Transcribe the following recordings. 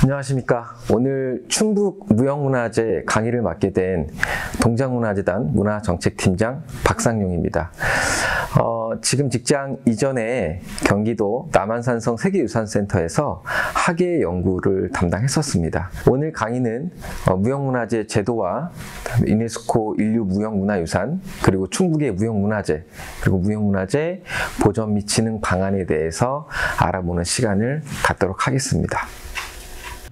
안녕하십니까. 오늘 충북무형문화재 강의를 맡게 된 동작문화재단 문화정책팀장 박상용입니다. 지금 직장 이전에 경기도 남한산성 세계유산센터에서 학예 연구를 담당했었습니다. 오늘 강의는 무형문화재 제도와 유네스코 인류무형문화유산, 그리고 충북의 무형문화재, 그리고 무형문화재 보전 및 진흥 방안에 대해서 알아보는 시간을 갖도록 하겠습니다.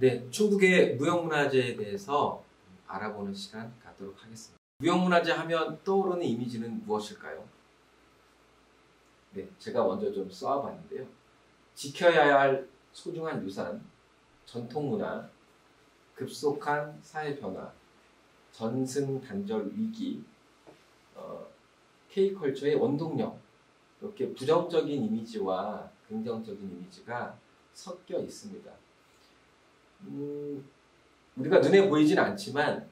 네, 충북의 무형문화재에 대해서 알아보는 시간 갖도록 하겠습니다. 무형문화재 하면 떠오르는 이미지는 무엇일까요? 네, 제가 먼저 좀 써봤는데요. 지켜야 할 소중한 유산, 전통문화, 급속한 사회변화, 전승단절 위기, K컬처의 원동력, 이렇게 부정적인 이미지와 긍정적인 이미지가 섞여 있습니다. 우리가 눈에 보이진 않지만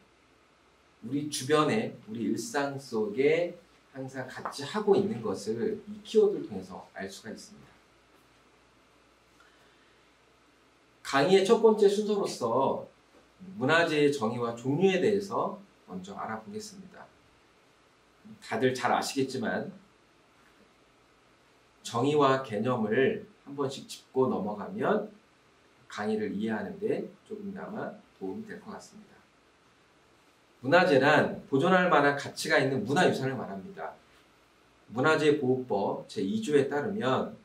우리 주변에, 우리 일상 속에 항상 같이 하고 있는 것을 이 키워드를 통해서 알 수가 있습니다. 강의의 첫 번째 순서로서 문화재의 정의와 종류에 대해서 먼저 알아보겠습니다. 다들 잘 아시겠지만 정의와 개념을 한 번씩 짚고 넘어가면 강의를 이해하는 데 조금이나마 도움이 될 것 같습니다. 문화재란 보존할 만한 가치가 있는 문화유산을 말합니다. 문화재보호법 제2조에 따르면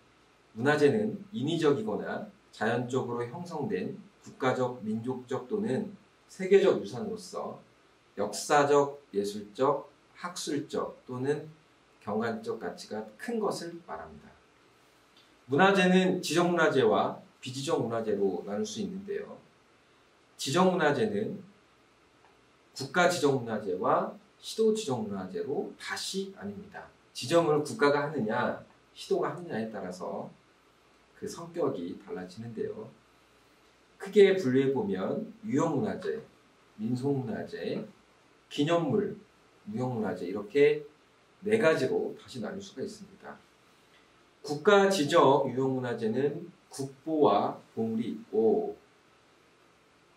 문화재는 인위적이거나 자연적으로 형성된 국가적, 민족적 또는 세계적 유산으로서 역사적, 예술적, 학술적 또는 경관적 가치가 큰 것을 말합니다. 문화재는 지정문화재와 비지정문화재로 나눌 수 있는데요. 지정문화재는 국가지정문화재와 시도지정문화재로 다시 나뉩니다. 지정을 국가가 하느냐, 시도가 하느냐에 따라서 그 성격이 달라지는데요. 크게 분류해보면 유형문화재, 민속문화재, 기념물, 무형문화재 이렇게 네 가지로 다시 나눌 수가 있습니다. 국가지정 유형문화재는 국보와 보물이 있고,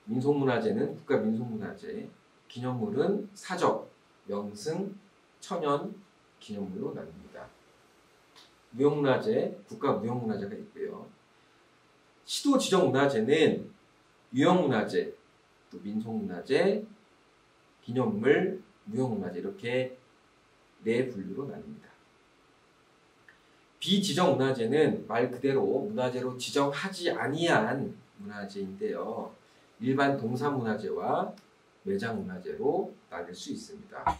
민속문화재는 국가민속문화재, 기념물은 사적, 명승, 천연, 기념물로 나뉩니다. 무형문화재, 국가무형문화재가 있고요. 시도지정문화재는 유형문화재, 또 민속문화재, 기념물, 무형문화재 이렇게 네 분류로 나뉩니다. 비지정문화재는 말 그대로 문화재로 지정하지 아니한 문화재인데요. 일반 동산문화재와 매장문화재로 나눌 수 있습니다.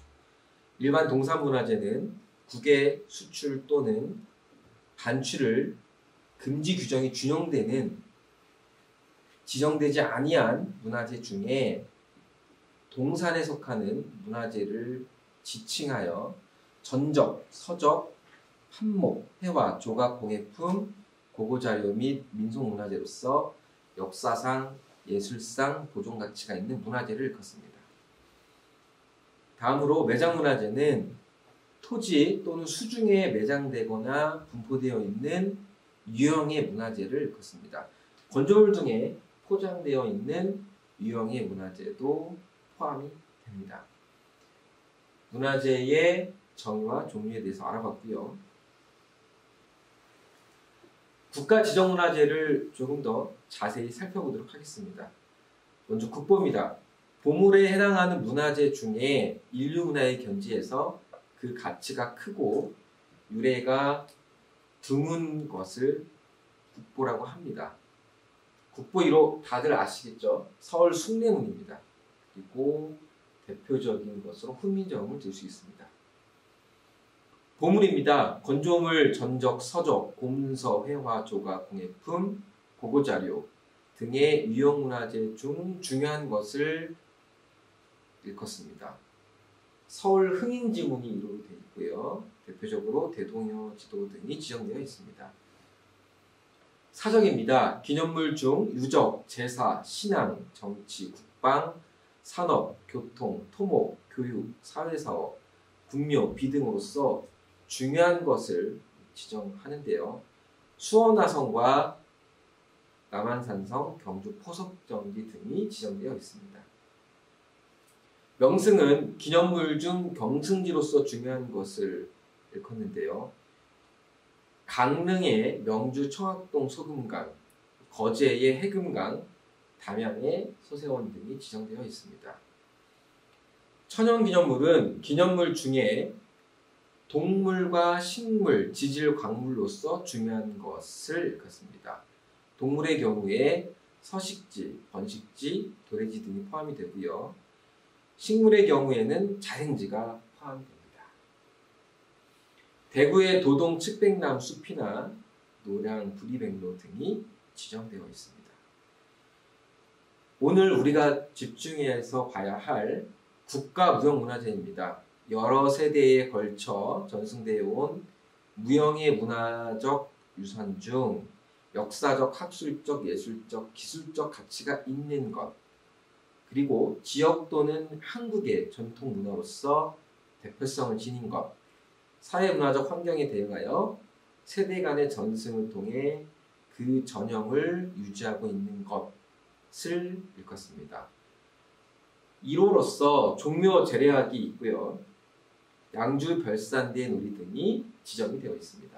일반 동산문화재는 국외 수출 또는 반출을 금지 규정이 준용되는 지정되지 아니한 문화재 중에 동산에 속하는 문화재를 지칭하여 전적, 서적, 판목, 회화, 조각, 공예품, 고고자료 및 민속문화재로서 역사상, 예술상 보존 가치가 있는 문화재를 일컫습니다. 다음으로 매장문화재는 토지 또는 수중에 매장되거나 분포되어 있는 유형의 문화재를 일컫습니다. 건조물 등에 포장되어 있는 유형의 문화재도 포함이 됩니다. 문화재의 정의와 종류에 대해서 알아봤고요. 국가지정문화재를 조금 더 자세히 살펴보도록 하겠습니다. 먼저 국보입니다. 보물에 해당하는 문화재 중에 인류문화에 견지해서 그 가치가 크고 유래가 드문 것을 국보라고 합니다. 국보 1호 다들 아시겠죠? 서울 숭례문입니다. 그리고 대표적인 것으로 훈민정음을 들 수 있습니다. 보물입니다. 건조물, 전적, 서적, 고문서, 회화, 조각, 공예품, 고고자료 등의 유형문화재 중 중요한 것을 일컫습니다. 서울 흥인지문이 이루어져 있고요. 대표적으로 대동여 지도 등이 지정되어 있습니다. 사적입니다. 기념물 중 유적, 제사, 신앙, 정치, 국방, 산업, 교통, 토목, 교육, 사회사업, 군묘, 비 등으로서 중요한 것을 지정하는데요. 수원화성과 남한산성, 경주 포석정기 등이 지정되어 있습니다. 명승은 기념물 중 경승지로서 중요한 것을 일컫는데요. 강릉의 명주 청학동 소금강, 거제의 해금강, 담양의 서세원 등이 지정되어 있습니다. 천연기념물은 기념물 중에 동물과 식물, 지질, 광물로서 중요한 것을 일컫습니다. 동물의 경우에 서식지, 번식지, 도래지 등이 포함이 되고요. 식물의 경우에는 자생지가 포함됩니다. 대구의 도동 측백남 숲이나 노량 부리백로 등이 지정되어 있습니다. 오늘 우리가 집중해서 봐야 할 국가무형문화재입니다. 여러 세대에 걸쳐 전승되어 온 무형의 문화적 유산 중 역사적, 학술적, 예술적, 기술적 가치가 있는 것, 그리고 지역 또는 한국의 전통 문화로서 대표성을 지닌 것, 사회문화적 환경에 대응하여 세대 간의 전승을 통해 그 전형을 유지하고 있는 것을 일컫습니다. 1호로서 종묘 제례학이 있고요. 양주 별산대 놀이 등이 지정이 되어 있습니다.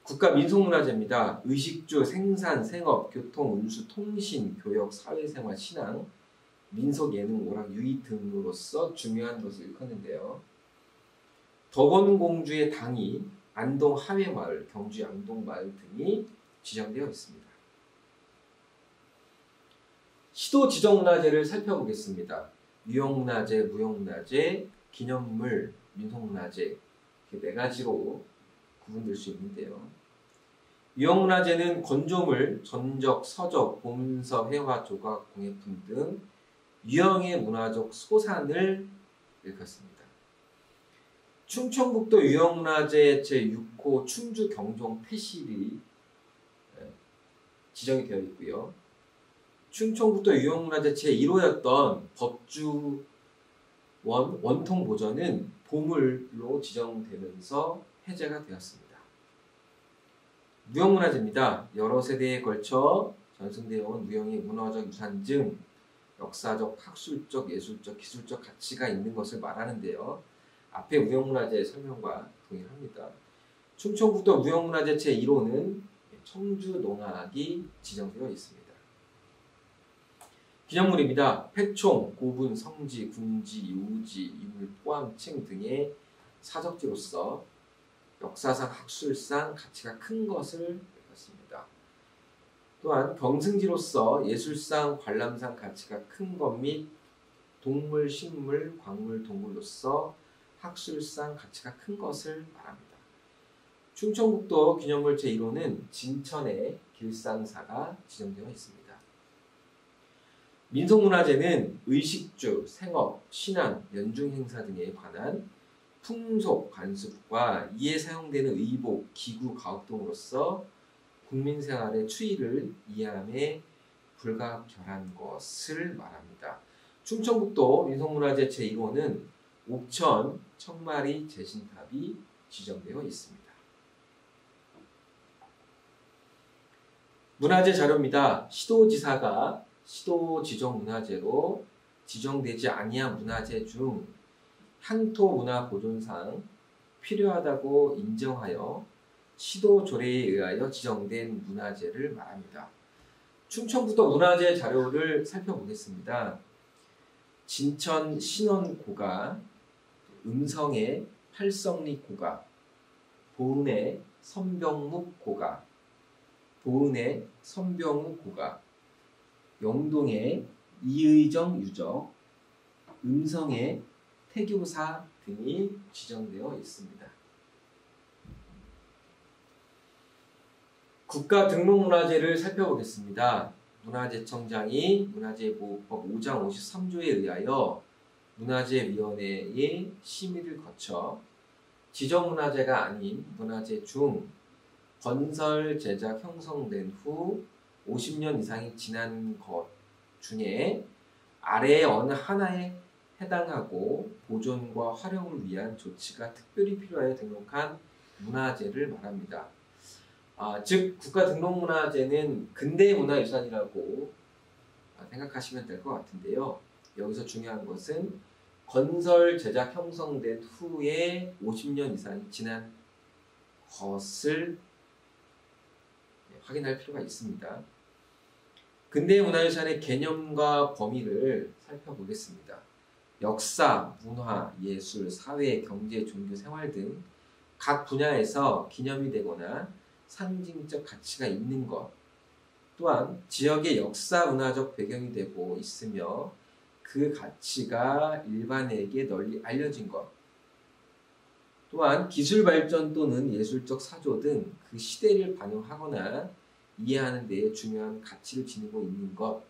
국가민속문화재입니다. 의식주, 생산, 생업, 교통, 운수, 통신, 교역, 사회생활, 신앙, 민속, 예능, 오락, 유의 등으로서 중요한 것을 일컫는데요. 덕원공주의 당이 안동 하회마을, 경주 양동마을 등이 지정되어 있습니다. 시도 지정문화재를 살펴보겠습니다. 유형문화재, 무형문화재, 기념물, 민속문화재 이렇게 4가지로 구분될 수 있는데요. 유형문화재는 건조물, 전적, 서적, 보문서, 회화, 조각, 공예품 등 유형의 문화적 소산을 일컫습니다. 충청북도 유형문화재 제6호 충주 경종 태실이 지정이 되어 있고요. 충청북도 유형문화재 제1호였던 법주 원통 보전은 보물로 지정되면서 해제가 되었습니다. 무형문화재입니다. 여러 세대에 걸쳐 전승되어 온 무형의 문화적 유산 중 역사적, 학술적, 예술적, 기술적 가치가 있는 것을 말하는데요. 앞에 무형문화재 설명과 동일합니다. 충청북도 무형문화재 제1호는 청주 농악이 지정되어 있습니다. 기념물입니다. 패총, 고분, 성지, 군지, 요지, 유물, 포함층 등의 사적지로서 역사상, 학술상 가치가 큰 것을 일컫습니다. 또한 경승지로서 예술상, 관람상 가치가 큰 것 및 동물, 식물, 광물, 동물로서 학술상 가치가 큰 것을 말합니다. 충청북도 기념물 제1호는 진천의 길상사가 지정되어 있습니다. 민속문화재는 의식주, 생업, 신앙, 연중행사 등에 관한 풍속, 관습과 이에 사용되는 의복, 기구, 가옥 등으로서 국민생활의 추이를 이해함에 불가결한 것을 말합니다. 충청북도 민속문화재 제1호는 옥천, 청마리, 재신탑이 지정되어 있습니다. 문화재 자료입니다. 시도지사가 시도 지정 문화재로 지정되지 아니한 문화재 중 향토 문화 보존상 필요하다고 인정하여 시도 조례에 의하여 지정된 문화재를 말합니다. 충청북도 문화재 자료를 살펴보겠습니다. 진천 신원고가, 음성의 팔성리고가, 보은의 선병묵고가, 보은의 선병묵고가, 영동의 이의정 유적, 음성의 태교사 등이 지정되어 있습니다. 국가등록문화재를 살펴보겠습니다. 문화재청장이 문화재보호법 5장 53조에 의하여 문화재위원회의 심의를 거쳐 지정문화재가 아닌 문화재 중 건설, 제작, 형성된 후 50년 이상이 지난 것 중에 아래의 어느 하나에 해당하고 보존과 활용을 위한 조치가 특별히 필요하여 등록한 문화재를 말합니다. 즉 국가등록문화재는 근대문화유산이라고 생각하시면 될 것 같은데요. 여기서 중요한 것은 건설, 제작, 형성된 후에 50년 이상이 지난 것을 확인할 필요가 있습니다. 근대문화유산의 개념과 범위를 살펴보겠습니다. 역사, 문화, 예술, 사회, 경제, 종교, 생활 등 각 분야에서 기념이 되거나 상징적 가치가 있는 것, 또한 지역의 역사 문화적 배경이 되고 있으며 그 가치가 일반에게 널리 알려진 것, 또한 기술 발전 또는 예술적 사조 등 그 시대를 반영하거나 이해하는 데에 중요한 가치를 지니고 있는 것,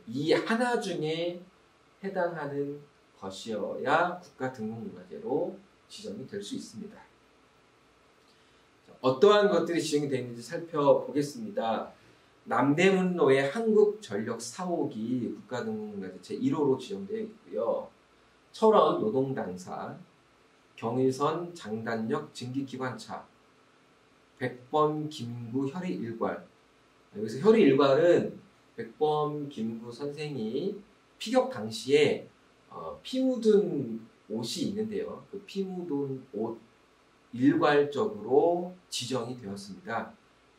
이 하나 중에 해당하는 것이어야 국가등록문화재로 지정이 될 수 있습니다. 어떠한 것들이 지정이 되어 있는지 살펴보겠습니다. 남대문로의 한국전력 사옥이 국가등록문화재 제1호로 지정되어 있고요. 철원 노동당사, 경의선 장단역 증기기관차, 백범 김구 혈의일괄. 여기서 혈의일괄은 백범 김구 선생이 피격 당시에 피 묻은 옷이 있는데요. 그 피 묻은 옷 일괄적으로 지정이 되었습니다.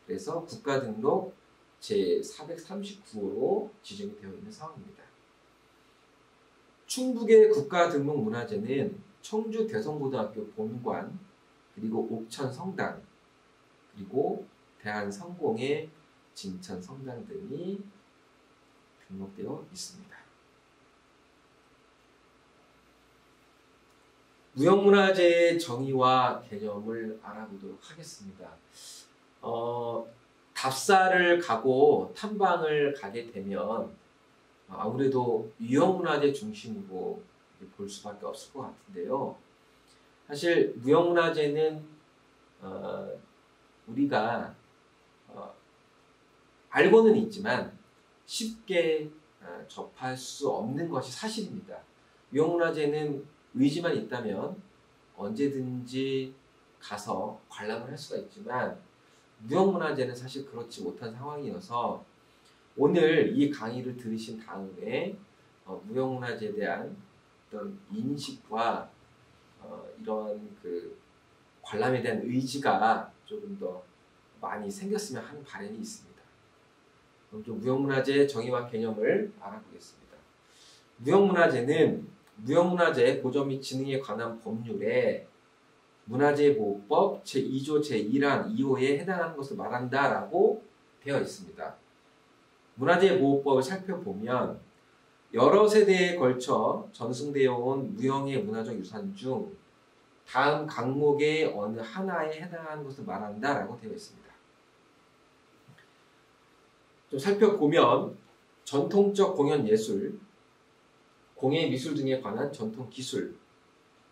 그래서 국가등록 제439호로 지정이 되어 있는 상황입니다. 충북의 국가등록문화재는 청주 대성고등학교 본관, 그리고 옥천 성당, 그리고 대한성공의 진천 성당 등이 등록되어 있습니다. 무형문화재의 정의와 개념을 알아보도록 하겠습니다. 답사를 가고 탐방을 가게 되면 아무래도 유형문화재 중심으로 볼 수밖에 없을 것 같은데요. 사실 무형문화재는 우리가 알고는 있지만 쉽게 접할 수 없는 것이 사실입니다. 무형문화재는 의지만 있다면 언제든지 가서 관람을 할 수가 있지만 무형문화재는 사실 그렇지 못한 상황이어서 오늘 이 강의를 들으신 다음에 무형문화재에 대한 어떤 인식과 이런 그 관람에 대한 의지가 조금 더 많이 생겼으면 하는 바람이 있습니다. 그럼 좀 무형문화재의 정의와 개념을 알아보겠습니다. 무형문화재는 무형문화재 보존 및 진흥에 관한 법률에 문화재보호법 제2조 제1항 2호에 해당하는 것을 말한다라고 되어 있습니다. 문화재보호법을 살펴보면 여러 세대에 걸쳐 전승되어 온 무형의 문화적 유산 중 다음 강목의 어느 하나에 해당하는 것을 말한다라고 되어 있습니다. 좀 살펴보면 전통적 공연 예술, 공예 미술 등에 관한 전통 기술,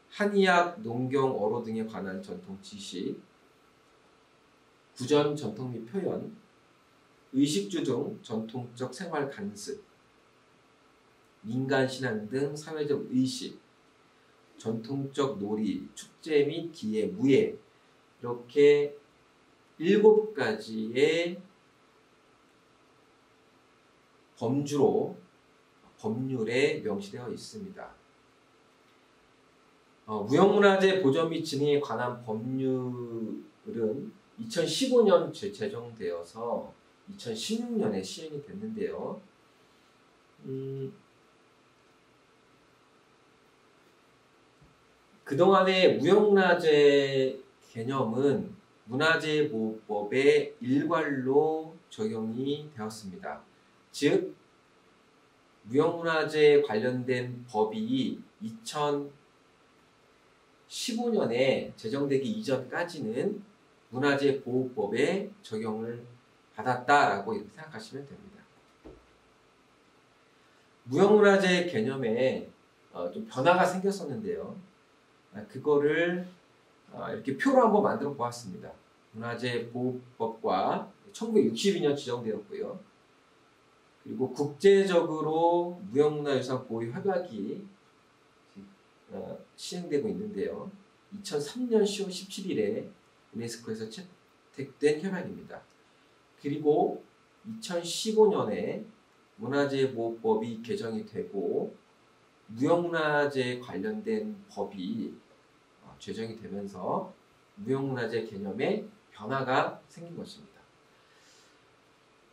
한의학, 농경, 어로 등에 관한 전통 지식, 구전, 전통 및 표현, 의식주 등 전통적 생활 간습, 민간 신앙 등 사회적 의식, 전통적 놀이, 축제 및 기예, 무예, 이렇게 7가지의 범주로 법률에 명시되어 있습니다. 무형문화재 보존 및 진흥에 관한 법률은 2015년 제정되어서 2016년에 시행이 됐는데요. 그동안의 무형문화재 개념은 문화재보호법의 일괄로 적용이 되었습니다. 즉, 무형문화재 관련된 법이 2015년에 제정되기 이전까지는 문화재보호법에 적용을 받았다라고 이렇게 생각하시면 됩니다. 무형문화재 개념에 좀 변화가 생겼었는데요. 그거를 이렇게 표로 한번 만들어 보았습니다. 문화재보호법과 1962년 지정되었고요. 그리고 국제적으로 무형문화유산 보호 협약이 시행되고 있는데요. 2003년 10월 17일에 유네스코에서 채택된 협약입니다. 그리고 2015년에 문화재보호법이 개정이 되고 무형문화재 관련된 법이 제정이 되면서 무형문화재 개념에 변화가 생긴 것입니다.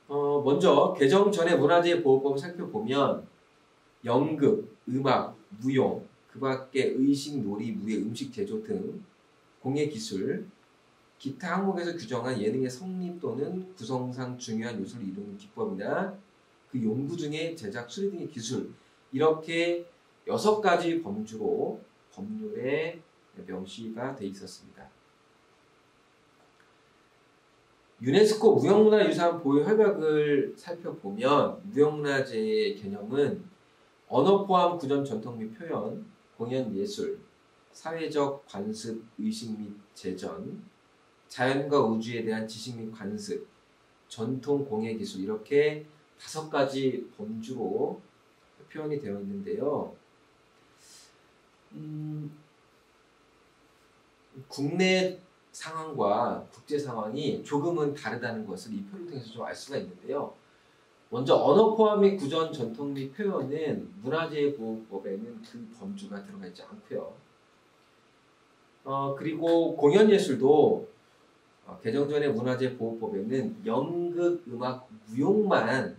먼저 개정 전에 문화재보호법을 살펴보면 연극, 음악, 무용, 그 밖에 의식, 놀이, 무예, 음식 제조 등 공예기술, 기타 항목에서 규정한 예능의 성립 또는 구성상 중요한 요소를 이루는 기법이나 그 용구 등의 제작, 수리 등의 기술, 이렇게 6가지 범주로 법률에 명시가 되어 있었습니다. 유네스코 무형문화유산 보유 협약을 살펴보면 무형문화재의 개념은 언어 포함 구전 전통 및 표현, 공연 예술, 사회적 관습, 의식 및 재전, 자연과 우주에 대한 지식 및 관습, 전통 공예 기술, 이렇게 5가지 범주로 표현이 되어 있는데요. 국내 상황과 국제 상황이 조금은 다르다는 것을 이 표를 통해서 좀 알 수가 있는데요. 먼저 언어 포함 및 구전 전통 및 표현은 문화재보호법에는 그 범주가 들어가 있지 않고요. 그리고 공연 예술도 개정 전의 문화재보호법에는 연극, 음악, 무용만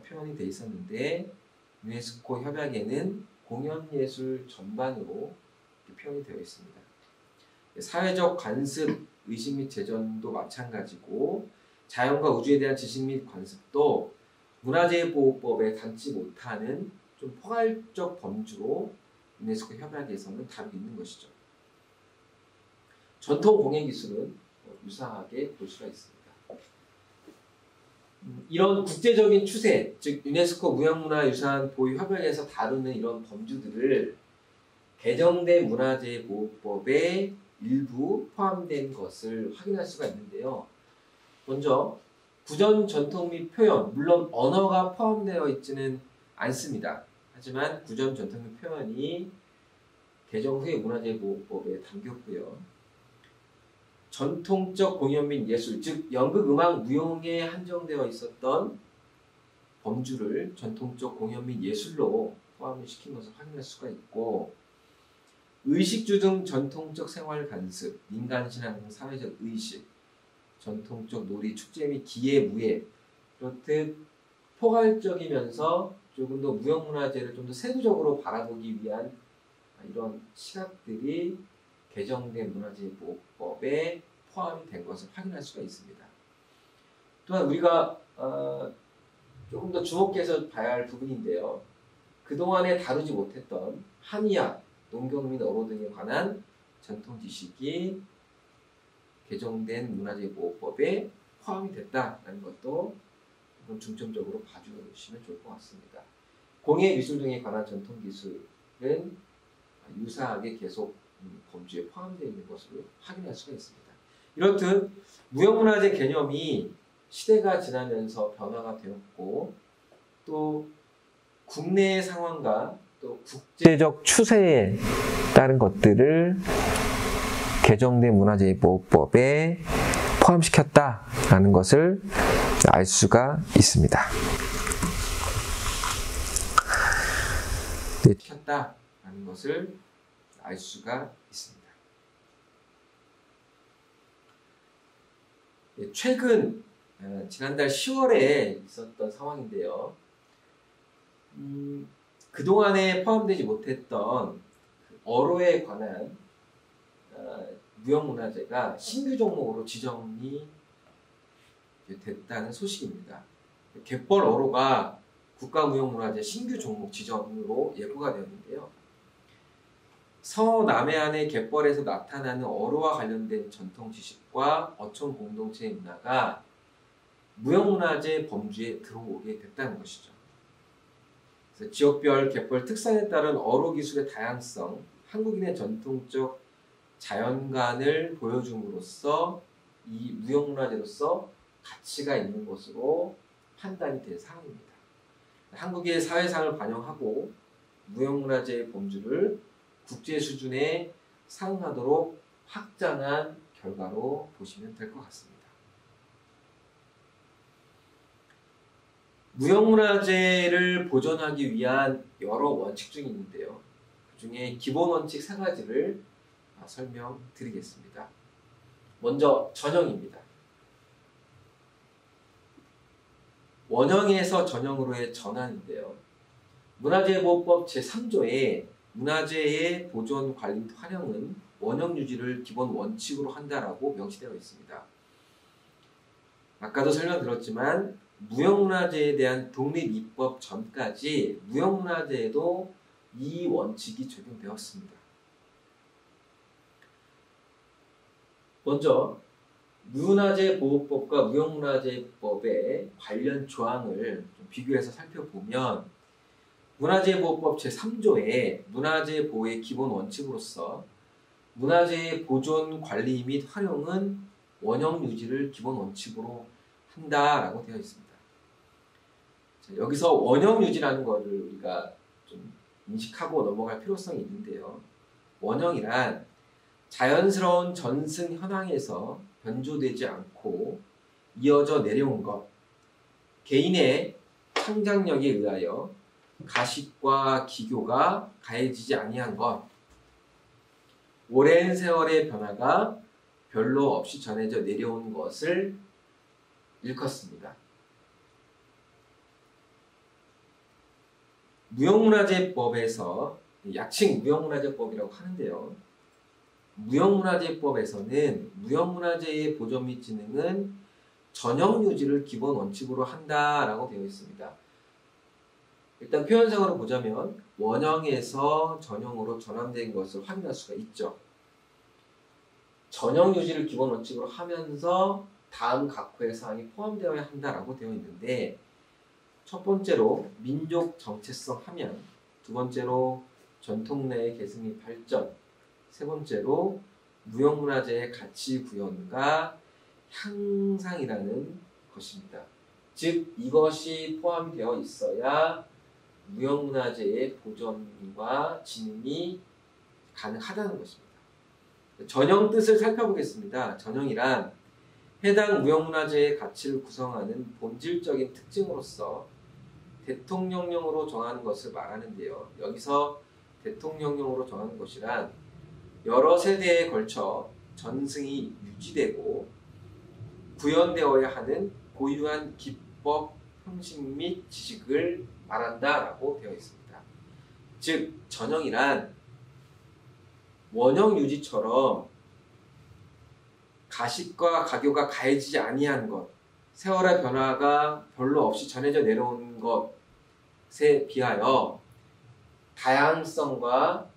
표현이 되어 있었는데 유네스코 협약에는 공연 예술 전반으로 표현이 되어 있습니다. 사회적 관습, 의식 및 재전도 마찬가지고 자연과 우주에 대한 지식 및 관습도 문화재보호법에 담지 못하는 좀 포괄적 범주로 유네스코 협약에서는 다루고 있는 것이죠. 전통 공예기술은 유사하게 볼 수가 있습니다. 이런 국제적인 추세, 즉 유네스코 무형문화유산 보유 협약에서 다루는 이런 범주들을 개정된 문화재보호법에 일부 포함된 것을 확인할 수가 있는데요. 먼저 구전 전통 및 표현, 물론 언어가 포함되어 있지는 않습니다. 하지만 구전 전통 및 표현이 개정 후에 문화재보호법에 담겼고요. 전통적 공연 및 예술, 즉 연극, 음악, 무용에 한정되어 있었던 범주를 전통적 공연 및 예술로 포함을 시킨 것을 확인할 수가 있고, 의식주 등 전통적 생활 관습, 민간신앙 등 사회적 의식, 전통적 놀이, 축제 및 기예, 무예, 그렇듯 포괄적이면서 조금 더 무형문화재를 좀 더 세부적으로 바라보기 위한 이런 시각들이 개정된 문화재보호법에 포함이 된 것을 확인할 수가 있습니다. 또한 우리가 조금 더 주목해서 봐야 할 부분인데요. 그동안에 다루지 못했던 한의학, 농경 및 어로 등에 관한 전통 지식이 개정된 문화재보호법에 포함이 됐다는 것도 중점적으로 봐주시면 좋을 것 같습니다. 공예 미술 등에 관한 전통 기술은 유사하게 계속 범주에 포함되어 있는 것으로 확인할 수가 있습니다. 이렇듯 무형문화재 개념이 시대가 지나면서 변화가 되었고, 또 국내 상황과 또 국제적 추세에 따른 것들을 개정된 문화재보호법에 포함시켰다라는 것을 알 수가 있습니다. 시켰다라는 것을 알 수가 있습니다. 최근 지난달 10월에 있었던 상황인데요. 그동안에 포함되지 못했던 어로에 관한 무형문화재가 신규 종목으로 지정이 됐다는 소식입니다. 갯벌 어로가 국가무형문화재 신규 종목 지정으로 예고가 되었는데요. 서남해안의 갯벌에서 나타나는 어로와 관련된 전통 지식과 어촌 공동체의 문화가 무형문화재 범주에 들어오게 됐다는 것이죠. 그래서 지역별 갯벌 특산에 따른 어로 기술의 다양성, 한국인의 전통적 자연관을 보여줌으로써 이 무형문화재로서 가치가 있는 것으로 판단이 된 사항입니다. 한국의 사회상을 반영하고 무형문화재의 범주를 국제 수준에 상응하도록 확장한 결과로 보시면 될 것 같습니다. 무형문화재를 보존하기 위한 여러 원칙중이 있는데요. 그 중에 기본 원칙 3가지를 설명드리겠습니다. 먼저 전형입니다. 원형에서 전형으로의 전환인데요. 문화재보호법 제3조에 문화재의 보존, 관리 및 활용은 원형 유지를 기본 원칙으로 한다라고 명시되어 있습니다. 아까도 설명드렸지만 무형문화재에 대한 독립입법 전까지 무형문화재에도 이 원칙이 적용되었습니다. 먼저 문화재보호법과 무형문화재법의 관련 조항을 좀 비교해서 살펴보면 문화재보호법 제3조에 문화재 보호의 기본 원칙으로서 문화재의 보존, 관리 및 활용은 원형 유지를 기본 원칙으로 한다라고 되어 있습니다. 자, 여기서 원형 유지라는 것을 우리가 좀 인식하고 넘어갈 필요성이 있는데요. 원형이란 자연스러운 전승 현황에서 변조되지 않고 이어져 내려온 것, 개인의 창작력에 의하여 가식과 기교가 가해지지 아니한 것, 오랜 세월의 변화가 별로 없이 전해져 내려온 것을 일컫습니다. 무형문화재법에서 약칭 무형문화재법이라고 하는데요. 무형문화재법에서는 무형문화재의 보존 및 진흥은 전형 유지를 기본 원칙으로 한다라고 되어 있습니다. 일단 표현상으로 보자면 원형에서 전형으로 전환된 것을 확인할 수가 있죠. 전형 유지를 기본 원칙으로 하면서 다음 각호의 사항이 포함되어야 한다라고 되어 있는데, 첫 번째로 민족 정체성 함양, 두 번째로 전통 내의 계승 및 발전, 세 번째로 무형문화재의 가치 구현과 향상이라는 것입니다. 즉 이것이 포함이 되어 있어야 무형문화재의 보존과 진흥이 가능하다는 것입니다. 전형 뜻을 살펴보겠습니다. 전형이란 해당 무형문화재의 가치를 구성하는 본질적인 특징으로서 대통령령으로 정하는 것을 말하는데요. 여기서 대통령령으로 정하는 것이란 여러 세대에 걸쳐 전승이 유지되고 구현되어야 하는 고유한 기법, 형식 및 지식을 말한다라고 되어 있습니다. 즉 전형이란 원형 유지처럼 가식과 가교가 가해지지 아니한 것, 세월의 변화가 별로 없이 전해져 내려온 것에 비하여 다양성과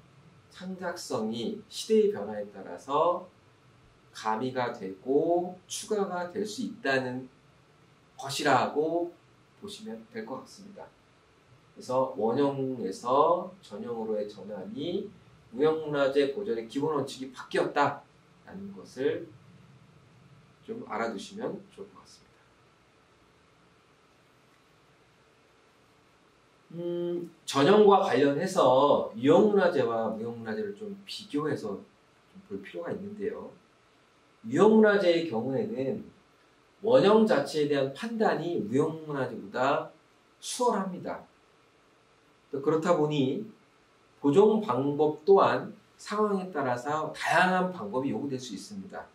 창작성이 시대의 변화에 따라서 가미가 되고 추가가 될 수 있다는 것이라고 보시면 될 것 같습니다. 그래서 원형에서 전형으로의 전환이 무형문화재 보존의 기본 원칙이 바뀌었다라는 것을 좀 알아두시면 좋을 것 같습니다. 전형과 관련해서 유형문화재와 무형문화재를 좀 비교해서 좀 볼 필요가 있는데요. 유형문화재의 경우에는 원형 자체에 대한 판단이 무형문화재보다 수월합니다. 그렇다 보니 보존 방법 또한 상황에 따라서 다양한 방법이 요구될 수 있습니다.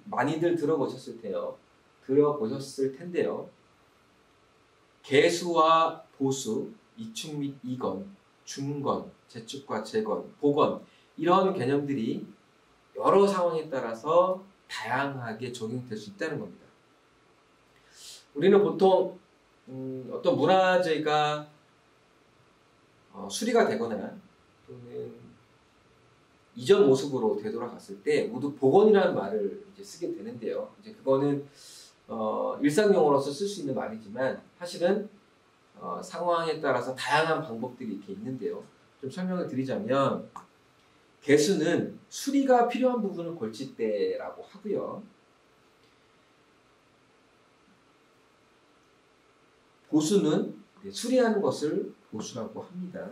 많이들 들어보셨을 텐데요. 개수와 보수, 이축 및 이건, 중건, 재축과 재건, 복원 이런 개념들이 여러 상황에 따라서 다양하게 적용될 수 있다는 겁니다. 우리는 보통 어떤 문화재가 수리가 되거나 또는 이전 모습으로 되돌아갔을 때 모두 복원이라는 말을 이제 쓰게 되는데요. 이제 그거는 일상용어로서 쓸 수 있는 말이지만 사실은 상황에 따라서 다양한 방법들이 이렇게 있는데요. 좀 설명을 드리자면 개수는 수리가 필요한 부분을 골칠 때라고 하고요. 보수는 수리하는 것을 보수라고 합니다.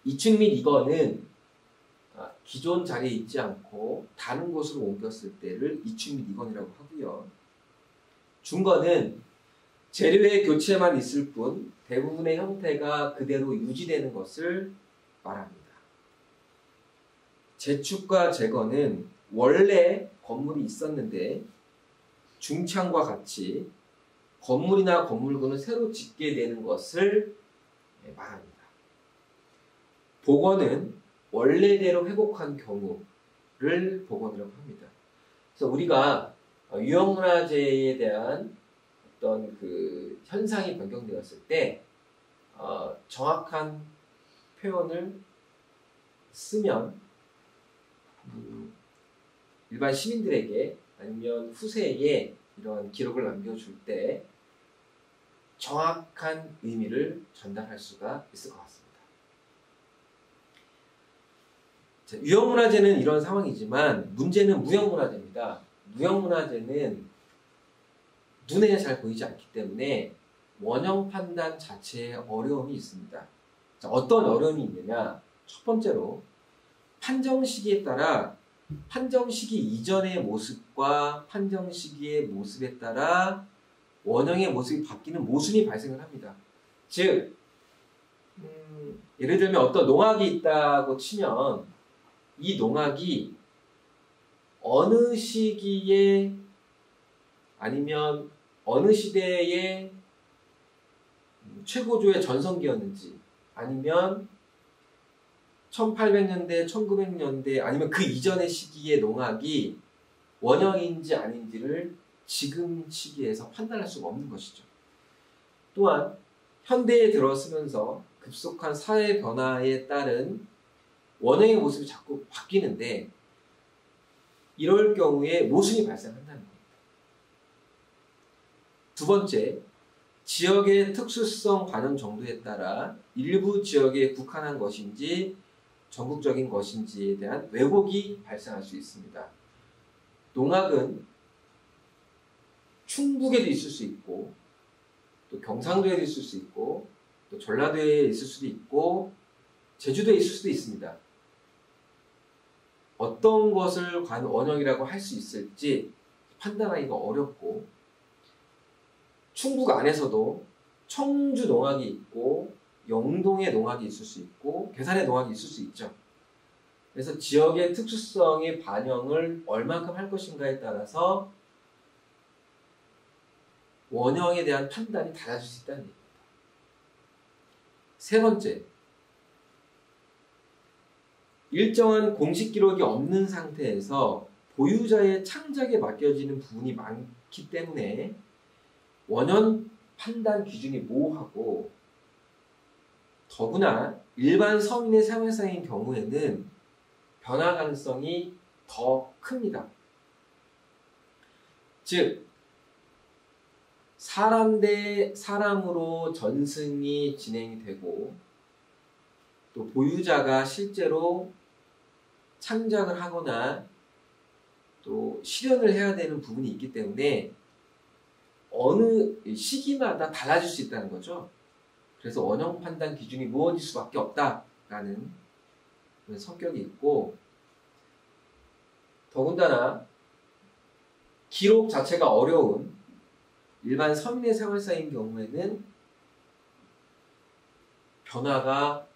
이축 및 이거는 기존 자리에 있지 않고 다른 곳으로 옮겼을 때를 이축 및 이건이라고 하고요. 중건은 재료의 교체만 있을 뿐 대부분의 형태가 그대로 유지되는 것을 말합니다. 재축과 재건은 원래 건물이 있었는데 중창과 같이 건물이나 건물군을 새로 짓게 되는 것을 말합니다. 복원은 원래대로 회복한 경우를 복원이라고 합니다. 그래서 우리가 유형문화재에 대한 어떤 그 현상이 변경되었을 때 정확한 표현을 쓰면 일반 시민들에게 아니면 후세에 이런 기록을 남겨줄 때 정확한 의미를 전달할 수가 있을 것 같습니다. 자, 유형문화재는 이런 상황이지만 문제는 무형문화재입니다. 무형문화재는 눈에 잘 보이지 않기 때문에 원형 판단 자체에 어려움이 있습니다. 자, 어떤 어려움이 있느냐? 첫 번째로 판정 시기에 따라 판정 시기 이전의 모습과 판정 시기의 모습에 따라 원형의 모습이 바뀌는 모순이 발생을 합니다. 즉, 예를 들면 어떤 농악이 있다고 치면 이 농악이 어느 시기에 아니면 어느 시대의 최고조의 전성기였는지 아니면 1800년대, 1900년대 아니면 그 이전의 시기의 농악이 원형인지 아닌지를 지금 시기에서 판단할 수가 없는 것이죠. 또한 현대에 들어서면서 급속한 사회 변화에 따른 원형의 모습이 자꾸 바뀌는데 이럴 경우에 모순이 발생한다는 겁니다. 두 번째, 지역의 특수성 반영 정도에 따라 일부 지역에 국한한 것인지 전국적인 것인지에 대한 왜곡이 발생할 수 있습니다. 농악은 충북에도 있을 수 있고 또 경상도에도 있을 수 있고 또 전라도에 있을 수도 있고 제주도에 있을 수도 있습니다. 어떤 것을 과연 원형이라고 할 수 있을지 판단하기가 어렵고 충북 안에서도 청주 농악이 있고 영동의 농악이 있을 수 있고 괴산의 농악이 있을 수 있죠. 그래서 지역의 특수성의 반영을 얼만큼 할 것인가에 따라서 원형에 대한 판단이 달라질 수 있다는 얘기입니다. 세 번째, 일정한 공식 기록이 없는 상태에서 보유자의 창작에 맡겨지는 부분이 많기 때문에 원형 판단 기준이 모호하고 더구나 일반 서민의 생활상의 경우에는 변화 가능성이 더 큽니다. 즉, 사람 대 사람으로 전승이 진행이 되고 또 보유자가 실제로 창작을 하거나 또 실현을 해야 되는 부분이 있기 때문에 어느 시기마다 달라질 수 있다는 거죠. 그래서 원형 판단 기준이 무엇일 수밖에 없다라는 그런 성격이 있고 더군다나 기록 자체가 어려운 일반 서민의 생활사인 경우에는 변화가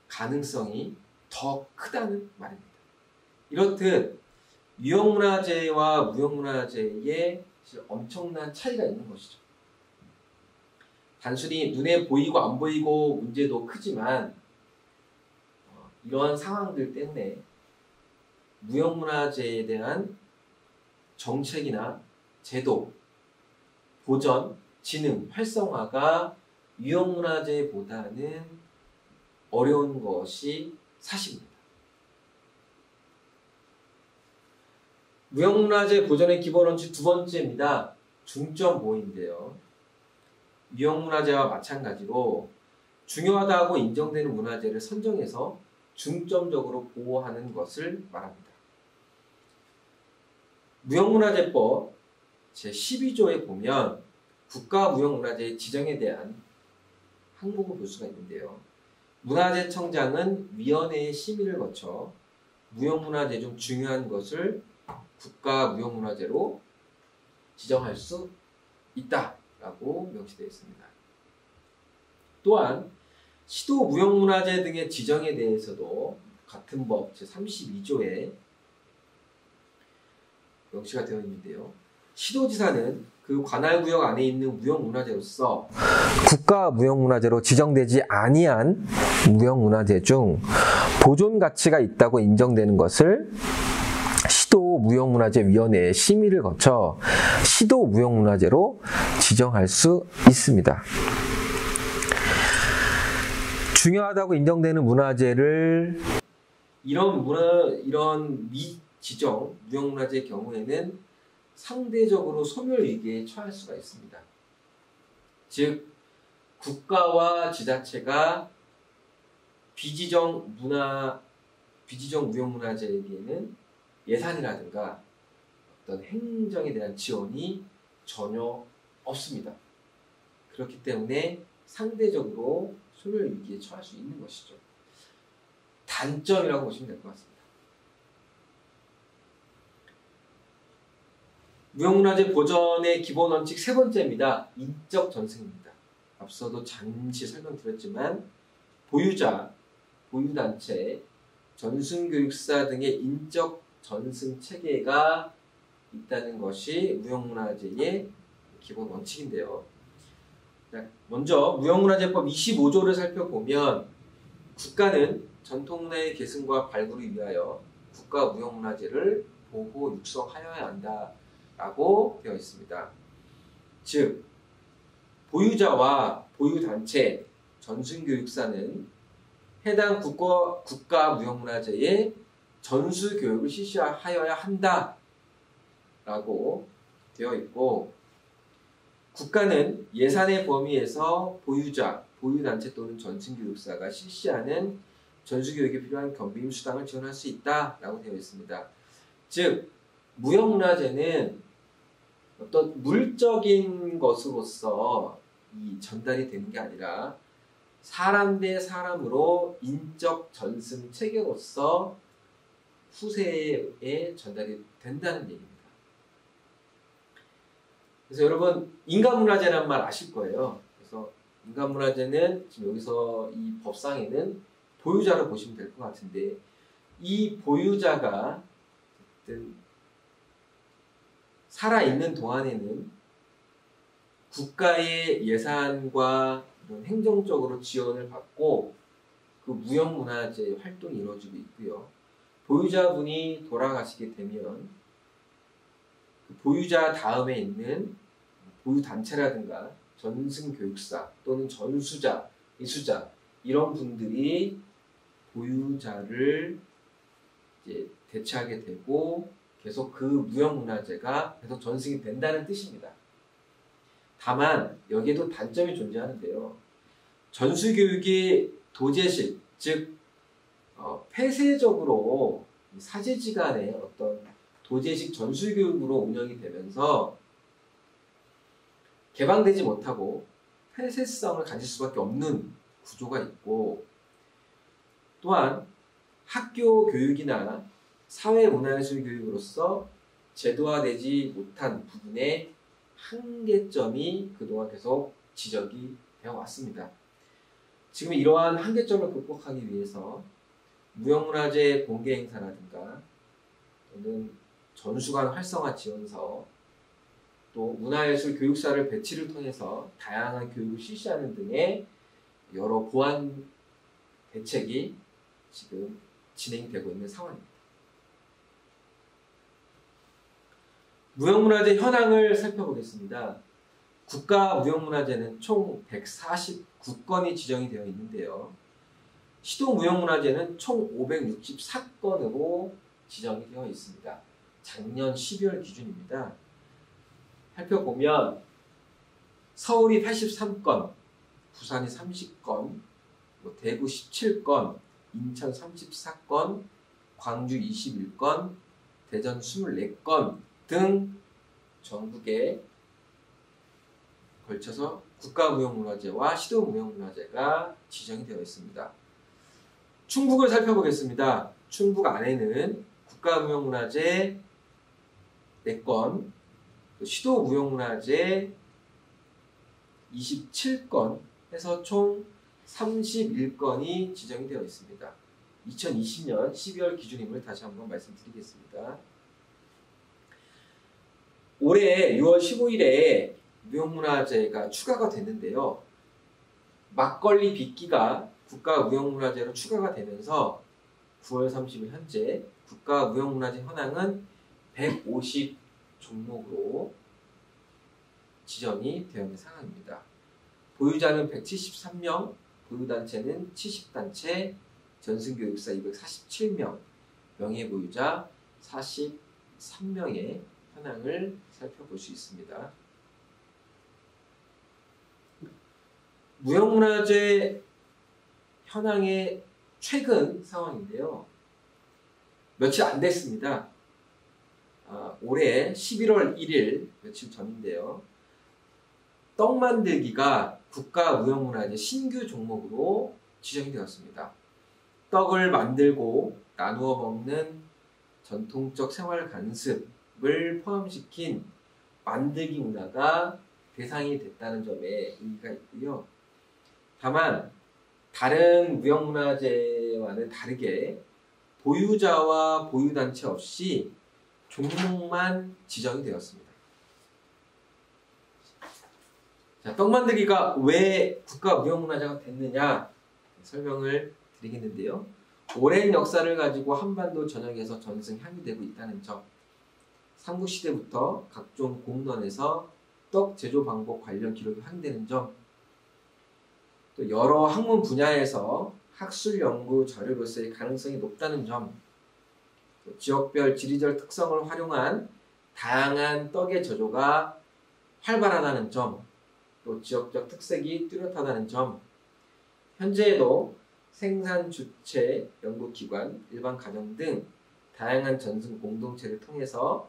가능성이 더 크다는 말입니다. 이렇듯 유형문화재와 무형문화재에 엄청난 차이가 있는 것이죠. 단순히 눈에 보이고 안 보이고 문제도 크지만 이러한 상황들 때문에 무형문화재에 대한 정책이나 제도, 보전, 진흥, 활성화가 유형문화재보다는 어려운 것이 사실입니다. 무형문화재 보전의 기본 원칙 두 번째입니다. 중점 보호인데요. 유형문화재와 마찬가지로 중요하다고 인정되는 문화재를 선정해서 중점적으로 보호하는 것을 말합니다. 무형문화재법 제12조에 보면 국가무형문화재의 지정에 대한 항목을 볼 수가 있는데요. 문화재청장은 위원회의 심의를 거쳐 무형문화재 중 중요한 것을 국가무형문화재로 지정할 수 있다라고 명시되어 있습니다. 또한 시도 무형문화재 등의 지정에 대해서도 같은 법 제32조에 명시가 되어 있는데요. 시도지사는 그 관할 구역 안에 있는 무형문화재로서 국가무형문화재로 지정되지 아니한 무형문화재 중 보존 가치가 있다고 인정되는 것을 시도무형문화재위원회의 심의를 거쳐 시도무형문화재로 지정할 수 있습니다. 중요하다고 인정되는 문화재를 이런 미지정 무형문화재의 경우에는 상대적으로 소멸위기에 처할 수가 있습니다. 즉 국가와 지자체가 비지정 무형문화재에게는 예산이라든가 어떤 행정에 대한 지원이 전혀 없습니다. 그렇기 때문에 상대적으로 소멸 위기에 처할 수 있는 것이죠. 단점이라고 보시면 될 것 같습니다. 무형문화재 보전의 기본 원칙 세 번째입니다. 인적 전승입니다. 앞서도 잠시 설명드렸지만 보유자, 보유단체, 전승교육사 등의 인적 전승 체계가 있다는 것이 무형문화재의 기본 원칙인데요. 먼저 무형문화재법 25조를 살펴보면 국가는 전통문화의 계승과 발굴을 위하여 국가 무형문화재를 보호 육성하여야 한다라고 되어 있습니다. 즉 보유자와 보유단체, 전승교육사는 해당 국가 무형문화재의 전수교육을 실시하여야 한다라고 되어 있고, 국가는 예산의 범위에서 보유자, 보유단체 또는 전승교육사가 실시하는 전수교육에 필요한 경비임 수당을 지원할 수 있다라고 되어 있습니다. 즉 무형문화재는 어떤 물적인 것으로서 이 전달이 되는 게 아니라 사람 대 사람으로 인적 전승 체계로서 후세에 전달이 된다는 얘기입니다. 그래서 여러분 인간문화재라는 말 아실 거예요. 그래서 인간문화재는 지금 여기서 이 법상에는 보유자로 보시면 될 것 같은데, 이 보유자가 어쨌든 살아있는 동안에는 국가의 예산과 이런 행정적으로 지원을 받고 그 무형문화재 활동이 이루어지고 있고요. 보유자분이 돌아가시게 되면 그 보유자 다음에 있는 보유단체라든가 전승교육사 또는 전수자, 이수자 이런 분들이 보유자를 이제 대체하게 되고 계속 그 무형문화재가 계속 전승이 된다는 뜻입니다. 다만 여기에도 단점이 존재하는데요. 전수교육이 도제식, 즉 폐쇄적으로 사제지간의 어떤 도제식 전수교육으로 운영이 되면서 개방되지 못하고 폐쇄성을 가질 수밖에 없는 구조가 있고, 또한 학교 교육이나 사회문화예술 교육으로서 제도화되지 못한 부분의 한계점이 그동안 계속 지적이 되어 왔습니다. 지금 이러한 한계점을 극복하기 위해서 무형문화재 공개 행사라든가 또는 전수관 활성화 지원서, 또 문화예술 교육사를 배치를 통해서 다양한 교육을 실시하는 등의 여러 보완 대책이 지금 진행되고 있는 상황입니다. 무형문화재 현황을 살펴보겠습니다. 국가 무형문화재는 총 149건이 지정이 되어 있는데요. 시도 무형문화재는 총 564건으로 지정이 되어 있습니다. 작년 12월 기준입니다. 살펴보면 서울이 83건, 부산이 30건, 대구 17건, 인천 34건, 광주 21건, 대전 24건 등 전국에 걸쳐서 국가무형문화재와 시도무형문화재가 지정이 되어 있습니다. 충북을 살펴보겠습니다. 충북 안에는 국가무형문화재 4건, 시도무형문화재 27건 해서 총 31건이 지정이 되어 있습니다. 2020년 12월 기준임을 다시 한번 말씀드리겠습니다. 올해 6월 15일에 무형문화재가 추가가 됐는데요. 막걸리 빚기가 국가무형문화재로 추가가 되면서 9월 30일 현재 국가무형문화재 현황은 150 종목으로 지정이 되어 있는 상황입니다. 보유자는 173명, 보유단체는 70단체, 전승교육사 247명, 명예보유자 43명의 현황을 살펴볼 수 있습니다. 무형문화재 현황의 최근 상황인데요. 며칠 안 됐습니다. 올해 11월 1일 며칠 전인데요. 떡 만들기가 국가무형문화재 신규 종목으로 지정이 되었습니다. 떡을 만들고 나누어 먹는 전통적 생활 관습을 포함시킨 만들기 문화가 대상이 됐다는 점에 의미가 있고요. 다만 다른 무형문화재와는 다르게 보유자와 보유단체 없이 종목만 지정이 되었습니다. 자, 떡 만들기가 왜 국가무형문화재가 됐느냐 설명을 드리겠는데요. 오랜 역사를 가지고 한반도 전역에서 전승 향유되고 있다는 점, 삼국시대부터 각종 공론에서 떡 제조 방법 관련 기록이 확인되는 점, 또 여러 학문 분야에서 학술 연구 자료로서의 가능성이 높다는 점, 또 지역별 지리적 특성을 활용한 다양한 떡의 제조가 활발하다는 점, 또 지역적 특색이 뚜렷하다는 점, 현재에도 생산 주체, 연구기관, 일반 가정 등 다양한 전승 공동체를 통해서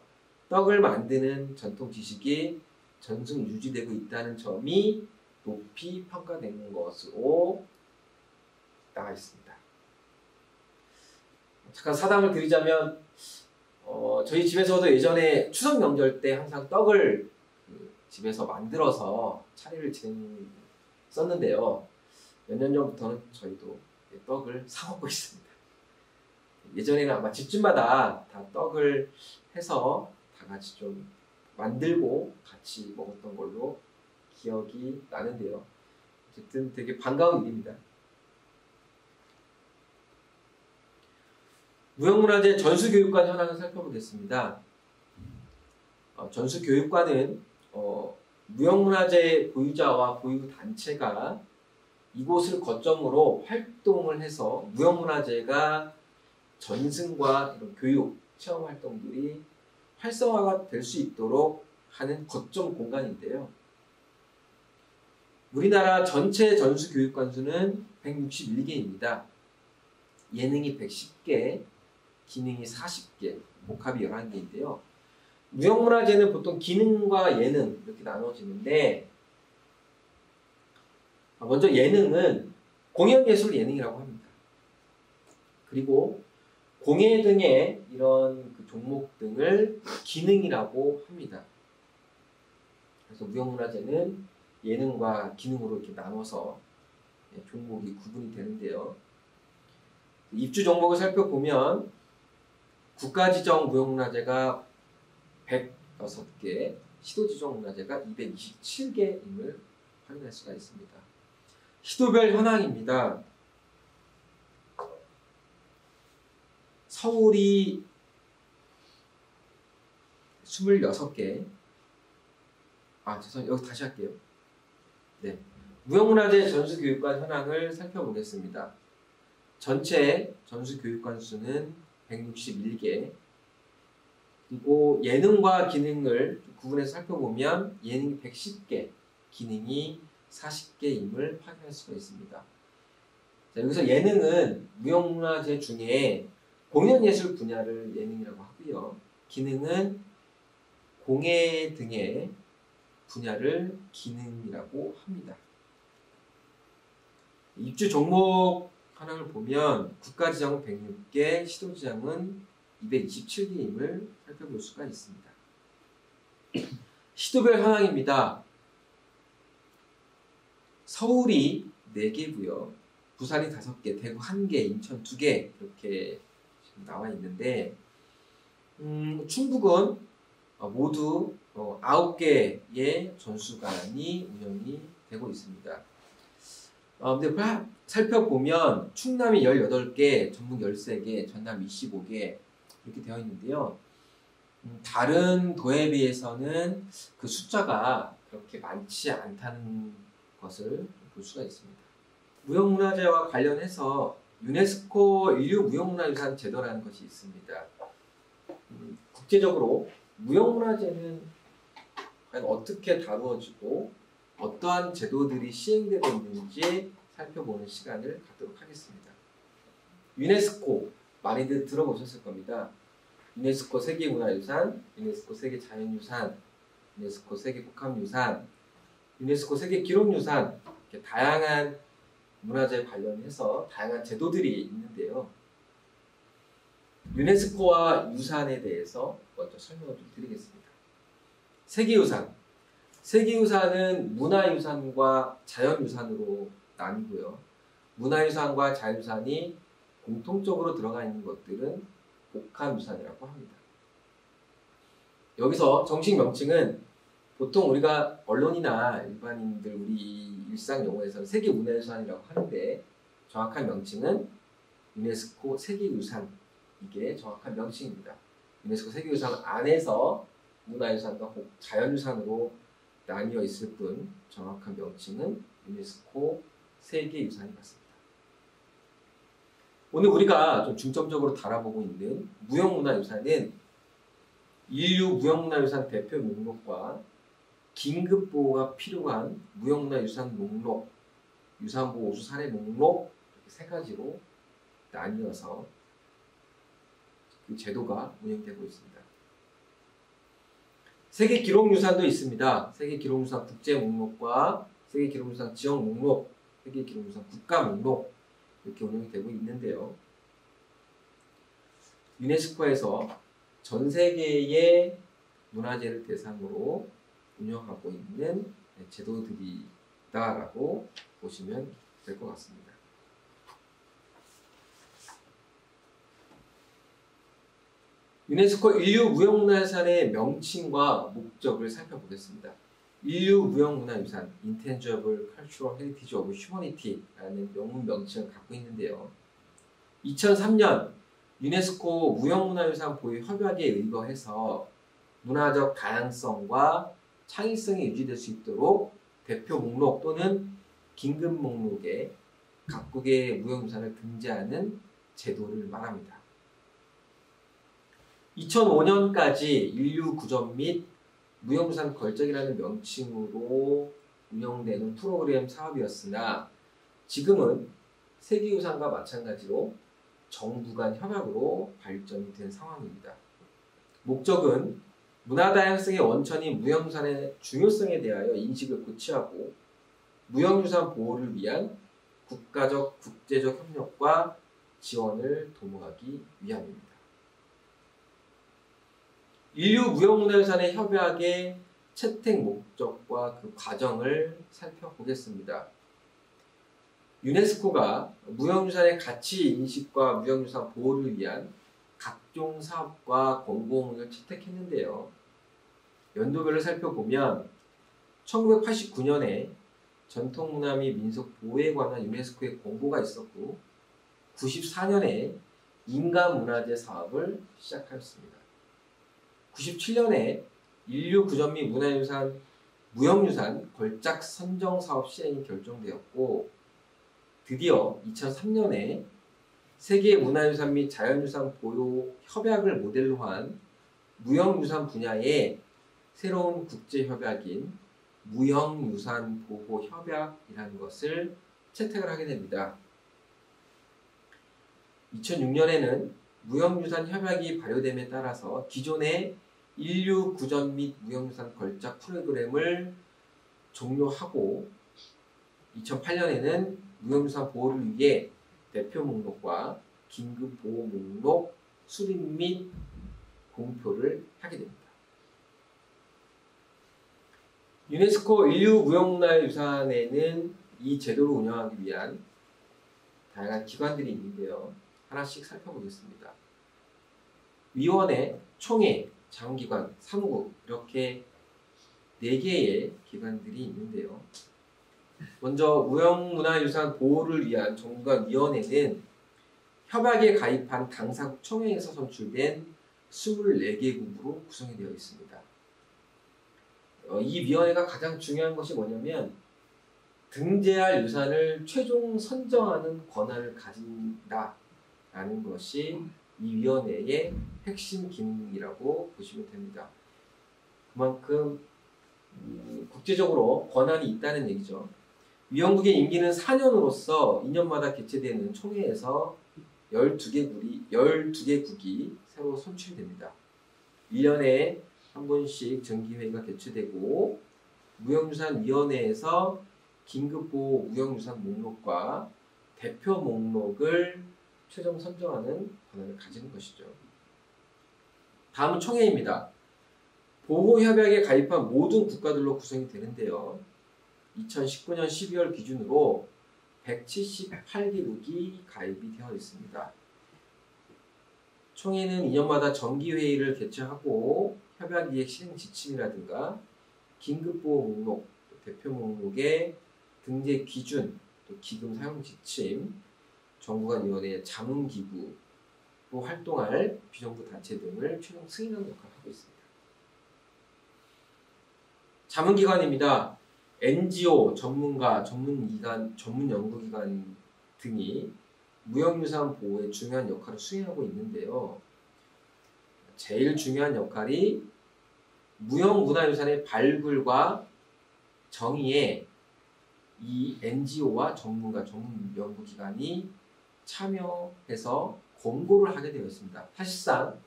떡을 만드는 전통 지식이 전승 유지되고 있다는 점이 높이 평가되는 것으로 나와 있습니다. 잠깐 사담을 드리자면 저희 집에서도 예전에 추석 명절 때 항상 떡을 집에서 만들어서 차례를 지냈었는데요. 몇 년 전부터는 저희도 떡을 사 먹고 있습니다. 예전에는 아마 집집마다 다 떡을 해서 다 같이 좀 만들고 같이 먹었던 걸로 기억이 나는데요. 어쨌든 되게 반가운 일입니다. 무형문화재 전수교육관 현황을 살펴보겠습니다. 전수교육관은 무형문화재 보유자와 보유단체가 이곳을 거점으로 활동을 해서 무형문화재가 전승과 이런 교육, 체험 활동들이 활성화가 될 수 있도록 하는 거점 공간인데요. 우리나라 전체 전수교육관 수는 161개입니다. 예능이 110개, 기능이 40개, 복합이 11개인데요. 무형문화재는 보통 기능과 예능 이렇게 나눠지는데, 먼저 예능은 공연예술 예능이라고 합니다. 그리고 공예 등의 이런 그 종목 등을 기능이라고 합니다. 그래서 무형문화재는 예능과 기능으로 이렇게 나눠서 종목이 구분이 되는데요. 입주 종목을 살펴보면 국가지정 무형문화재가 106개, 시도지정 문화재가 227개임을 확인할 수가 있습니다. 시도별 현황입니다. 서울이 26개. 죄송해요. 여기 다시 할게요. 네. 무형문화재 전수교육관 현황을 살펴보겠습니다. 전체 전수교육관 수는 161개. 그리고 예능과 기능을 구분해서 살펴보면 예능이 110개, 기능이 40개임을 확인할 수가 있습니다. 자, 여기서 예능은 무형문화재 중에 공연예술 분야를 예능이라고 하고요. 기능은 공예 등의 분야를 기능이라고 합니다. 입주 종목 현황을 보면 국가지정은 106개, 시도지정은 227개임을 살펴볼 수가 있습니다. 시도별 현황입니다. 서울이 4개고요. 부산이 5개, 대구 1개, 인천 2개 이렇게 지금 나와 있는데 충북은 모두 9개의 전수관이 운영이 되고 있습니다. 근데 살펴보면 충남이 18개, 전북 13개, 전남 25개 이렇게 되어 있는데요. 다른 도에 비해서는 그 숫자가 그렇게 많지 않다는 것을 볼 수가 있습니다. 무형문화재와 관련해서 유네스코 인류무형문화유산 제도라는 것이 있습니다. 국제적으로 무형문화재는 과연 어떻게 다루어지고 어떠한 제도들이 시행되고 있는지 살펴보는 시간을 갖도록 하겠습니다. 유네스코 많이들 들어보셨을 겁니다. 유네스코 세계문화유산, 유네스코 세계자연유산, 유네스코 세계복합유산, 유네스코 세계기록유산 이렇게 다양한 문화재 관련해서 다양한 제도들이 있는데요. 유네스코와 유산에 대해서 먼저 설명을 좀 드리겠습니다. 세계유산. 세계유산은 문화유산과 자연유산으로 나뉘고요. 문화유산과 자연유산이 공통적으로 들어가 있는 것들은 복합유산이라고 합니다. 여기서 정식 명칭은 보통 우리가 언론이나 일반인들 우리 일상 용어에서는 세계문화유산이라고 하는데 정확한 명칭은 유네스코 세계유산, 이게 정확한 명칭입니다. 유네스코 세계유산 안에서 문화유산과 자연유산으로 나뉘어 있을 뿐 정확한 명칭은 유네스코 세계유산이 맞습니다. 오늘 우리가 좀 중점적으로 다뤄보고 있는 무형문화유산은 인류 무형문화유산 대표 목록과 긴급보호가 필요한 무형문화유산 목록, 유산보호 우수 사례 목록 이렇게 3가지로 나뉘어서 그 제도가 운영되고 있습니다. 세계기록유산도 있습니다. 세계기록유산 국제 목록과 세계기록유산 지역 목록, 세계기록유산 국가 목록 이렇게 운영이 되고 있는데요. 유네스코에서 전 세계의 문화재를 대상으로 운영하고 있는 제도들이다라고 보시면 될 것 같습니다. 유네스코 인류 무형문화유산의 명칭과 목적을 살펴보겠습니다. 인류 무형문화유산 Intangible Cultural Heritage of Humanity라는 명문 명칭을 갖고 있는데요. 2003년 유네스코 무형문화유산 보유 협약에 의거해서 문화적 다양성과 창의성이 유지될 수 있도록 대표 목록 또는 긴급 목록에 각국의 무형유산을 등재하는 제도를 말합니다. 2005년까지 인류 구전 및 무형유산 걸작이라는 명칭으로 운영되는 프로그램 사업이었으나 지금은 세계유산과 마찬가지로 정부 간 협약으로 발전이 된 상황입니다. 목적은 문화다양성의 원천인 무형유산의 중요성에 대하여 인식을 고취하고 무형유산 보호를 위한 국가적, 국제적 협력과 지원을 도모하기 위함입니다. 인류 무형문화유산의 협약의 채택 목적과 그 과정을 살펴보겠습니다. 유네스코가 무형유산의 가치 인식과 무형유산 보호를 위한 각종 사업과 공고문을 채택했는데요. 연도별로 살펴보면 1989년에 전통문화 및 민속 보호에 관한 유네스코의 공고가 있었고 94년에 인간문화재 사업을 시작하였습니다. 97년에 인류 구전 및 문화유산, 무형유산 걸작 선정 사업 시행이 결정되었고 드디어 2003년에 세계 문화유산 및 자연유산 보호 협약을 모델로 한 무형유산 분야의 새로운 국제협약인 무형유산 보호 협약이라는 것을 채택을 하게 됩니다. 2006년에는 무형유산 협약이 발효됨에 따라서 기존의 인류 구전 및 무형유산 걸작 프로그램을 종료하고 2008년에는 무형유산 보호를 위해 대표 목록과 긴급 보호 목록 수립 및 공표를 하게 됩니다. 유네스코 인류 무형문화유산에는 이 제도를 운영하기 위한 다양한 기관들이 있는데요. 하나씩 살펴보겠습니다. 위원회, 총회, 자문기관, 사무국 이렇게 4개의 기관들이 있는데요. 먼저 무형문화유산 보호를 위한 정부간위원회는 협약에 가입한 당사국 총회에서 선출된 24개국으로 구성이 되어 있습니다. 이 위원회가 가장 중요한 것이 뭐냐면 등재할 유산을 최종 선정하는 권한을 가진다라는 것이 이 위원회의 핵심 기능이라고 보시면 됩니다. 그만큼 국제적으로 권한이 있다는 얘기죠. 위원국의 임기는 4년으로서 2년마다 개최되는 총회에서 12개국이 새로 선출됩니다. 1년에 한 번씩 정기회의가 개최되고 무형유산위원회에서 긴급보호 무형유산 목록과 대표 목록을 최종 선정하는 권한을 가지는 것이죠. 다음은 총회입니다. 보호협약에 가입한 모든 국가들로 구성이 되는데요. 2019년 12월 기준으로 178개국이 가입이 되어 있습니다. 총회는 2년마다 정기회의를 개최하고 협약이익 실행 지침이라든가 긴급보호 목록, 대표 목록의 등재 기준, 또 기금 사용 지침, 정부간위원회 자문기구, 또 활동할 비정부 단체 등을 최종 승인하는 역할을 하고 있습니다. 자문기관입니다. NGO, 전문가, 전문기관, 전문연구기관 등이 무형유산 보호에 중요한 역할을 수행하고 있는데요. 제일 중요한 역할이 무형문화유산의 발굴과 정의에 이 NGO와 전문가, 전문연구기관이 참여해서 권고를 하게 되어 있습니다. 사실상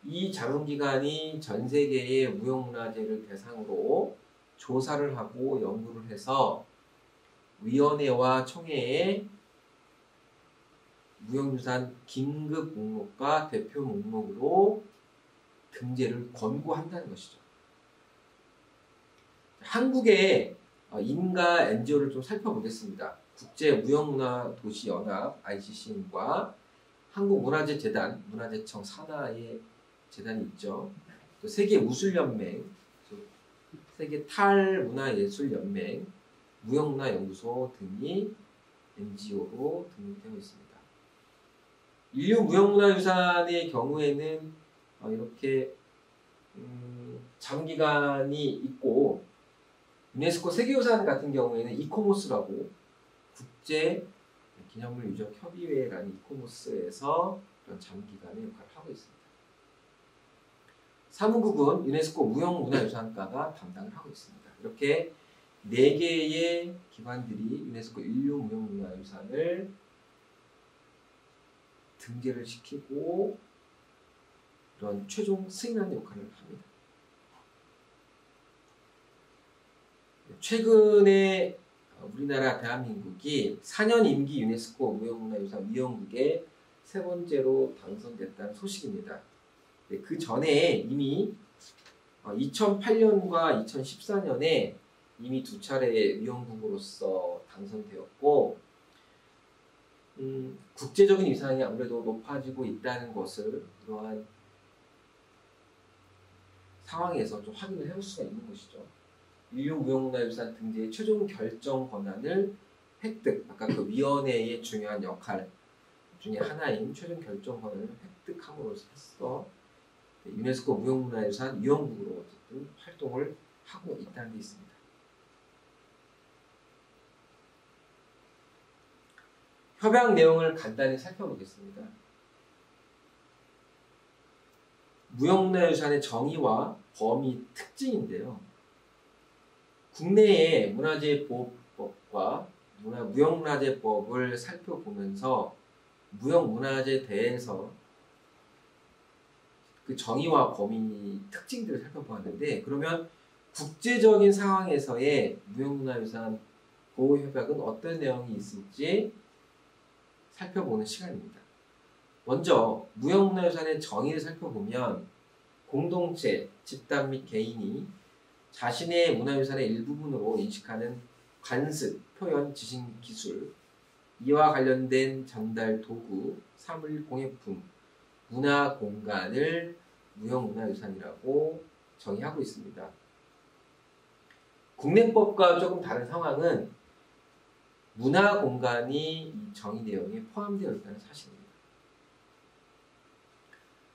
이 자문기관이 전 세계의 무형문화재를 대상으로 조사를 하고 연구를 해서 위원회와 총회에 무형유산 긴급 목록과 대표 목록으로 등재를 권고한다는 것이죠. 한국의 인가 NGO를 좀 살펴보겠습니다. 국제무형문화도시연합 ICC과 한국문화재재단, 문화재청 산하의 재단이 있죠. 또 세계무술연맹, 세계탈문화예술연맹, 무형문화연구소 등이 NGO로 등록되어 있습니다. 인류 무형문화유산의 경우에는 이렇게 자문기관이 있고 유네스코 세계유산 같은 경우에는 이코모스라고 국제 기념물 유적 협의회라는 이코모스에서 그런 자문기관의 역할을 하고 있습니다. 사무국은 유네스코 무형문화유산과가 담당을 하고 있습니다. 이렇게 4개의 기관들이 유네스코 인류 무형문화유산을 등재를 시키고 이런 최종 승인하는 역할을 합니다. 최근에 우리나라 대한민국이 4년 임기 유네스코 무형문화유산 위원국에 3번째로 당선됐다는 소식입니다. 그 전에 이미 2008년과 2014년에 이미 2차례 위원국으로서 당선되었고 국제적인 위상이 아무래도 높아지고 있다는 것을 이러한 상황에서 좀 확인을 해볼 수가 있는 것이죠. 인류 무형문화유산 등재의 최종 결정 권한을 획득, 아까 그 위원회의 중요한 역할 중에 하나인 최종 결정 권한을 획득함으로써 유네스코 무형문화유산 위원국으로 어쨌든 활동을 하고 있다는 게 있습니다. 협약 내용을 간단히 살펴보겠습니다. 무형문화유산의 정의와 범위 특징인데요. 국내의 문화재보호법과 무형문화재법을 살펴보면서 무형문화재에 대해서 그 정의와 범위 특징들을 살펴보았는데, 그러면 국제적인 상황에서의 무형문화유산 보호협약은 어떤 내용이 있을지 살펴보는 시간입니다. 먼저 무형문화유산의 정의를 살펴보면 공동체, 집단 및 개인이 자신의 문화유산의 일부분으로 인식하는 관습, 표현, 지식, 기술, 이와 관련된 전달 도구, 사물, 공예품, 문화 공간을 무형문화유산이라고 정의하고 있습니다. 국내법과 조금 다른 상황은 문화 공간이 이 정의 내용에 포함되어 있다는 사실입니다.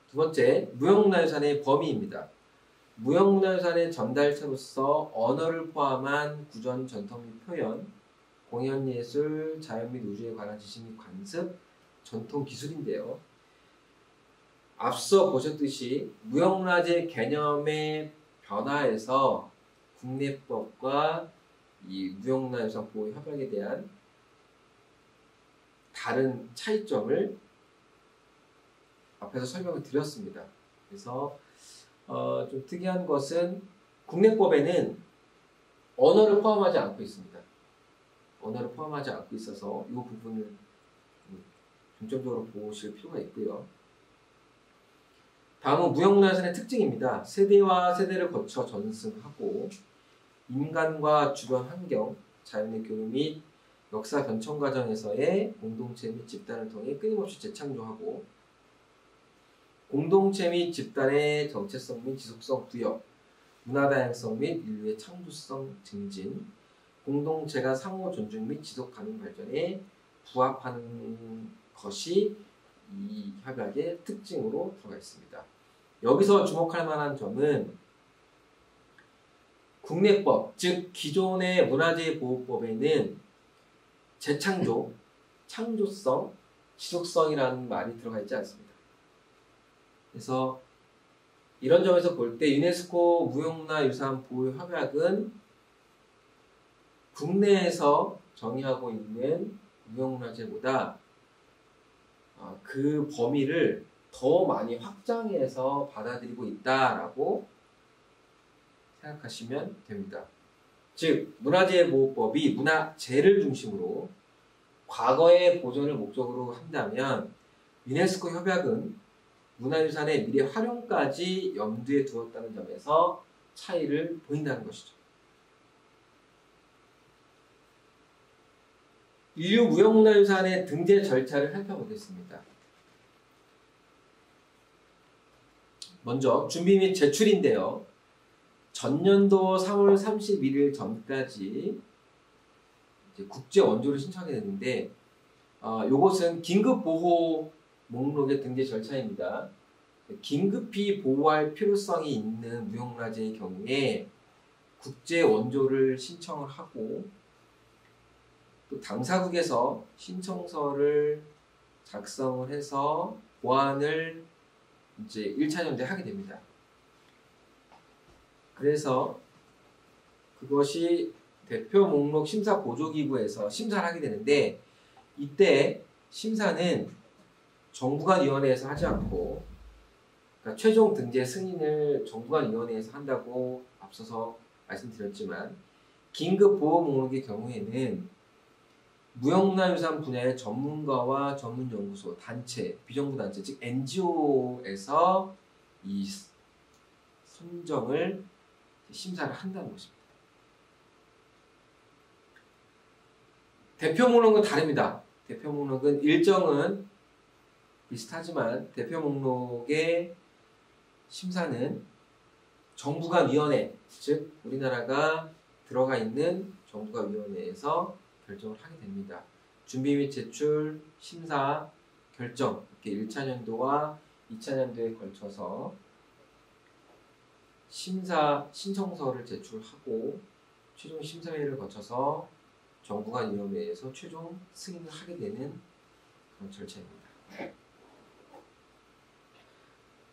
두 번째, 무형문화유산의 범위입니다. 무형문화유산의 전달체로서 언어를 포함한 구전, 전통 및 표현, 공연예술, 자연 및 우주에 관한 지식 및 관습, 전통 기술인데요. 앞서 보셨듯이 무형문화재 개념의 변화에서 국내법과 이 무형문화유산 보호 협약에 대한 다른 차이점을 앞에서 설명을 드렸습니다. 그래서 좀 특이한 것은 국내법에는 언어를 포함하지 않고 있습니다. 언어를 포함하지 않고 있어서 이 부분을 중점적으로 보실 필요가 있고요. 다음은 무형문화유산의 특징입니다. 세대와 세대를 거쳐 전승하고 인간과 주변 환경, 자연의 교류 및 역사 변천 과정에서의 공동체 및 집단을 통해 끊임없이 재창조하고 공동체 및 집단의 정체성 및 지속성 부여, 문화 다양성 및 인류의 창조성 증진, 공동체가 상호 존중 및 지속 가능 발전에 부합하는 것이 이 협약의 특징으로 들어가 있습니다. 여기서 주목할 만한 점은 국내법, 즉 기존의 문화재보호법에는 재창조, 창조성, 지속성이라는 말이 들어가 있지 않습니다. 그래서 이런 점에서 볼 때 유네스코 무형문화유산 보호협약은 국내에서 정의하고 있는 무형문화재보다 그 범위를 더 많이 확장해서 받아들이고 있다라고 생각하시면 됩니다. 즉 문화재보호법이 문화재를 중심으로 과거의 보존을 목적으로 한다면 유네스코 협약은 문화유산의 미래 활용까지 염두에 두었다는 점에서 차이를 보인다는 것이죠. 인류 무형문화유산의 등재 절차를 살펴보겠습니다. 먼저 준비 및 제출인데요. 전년도 3월 31일 전까지 이제 국제 원조를 신청하게 됐는데 이것은 긴급 보호 목록의 등재 절차입니다. 긴급히 보호할 필요성이 있는 무형문화재의 경우에 국제 원조를 신청을 하고 또 당사국에서 신청서를 작성을 해서 보완을 이제 1차 연대하게 됩니다. 그래서 그것이 대표 목록 심사 보조기구에서 심사를 하게 되는데 이때 심사는 정부간위원회에서 하지 않고 그러니까 최종 등재 승인을 정부간위원회에서 한다고 앞서서 말씀드렸지만 긴급 보호 목록의 경우에는 무형문화유산 분야의 전문가와 전문연구소, 단체, 비정부 단체, 즉 NGO에서 이 선정을 심사를 한다는 것입니다. 대표 목록은 다릅니다. 대표 목록은 일정은 비슷하지만 대표 목록의 심사는 정부간위원회, 즉 우리나라가 들어가 있는 정부간위원회에서 결정을 하게 됩니다. 준비 및 제출, 심사, 결정 이렇게 1차 년도와 2차 년도에 걸쳐서 심사 신청서를 제출하고 최종 심사회를 거쳐서 정부간위원회에서 최종 승인을 하게 되는 그런 절차입니다.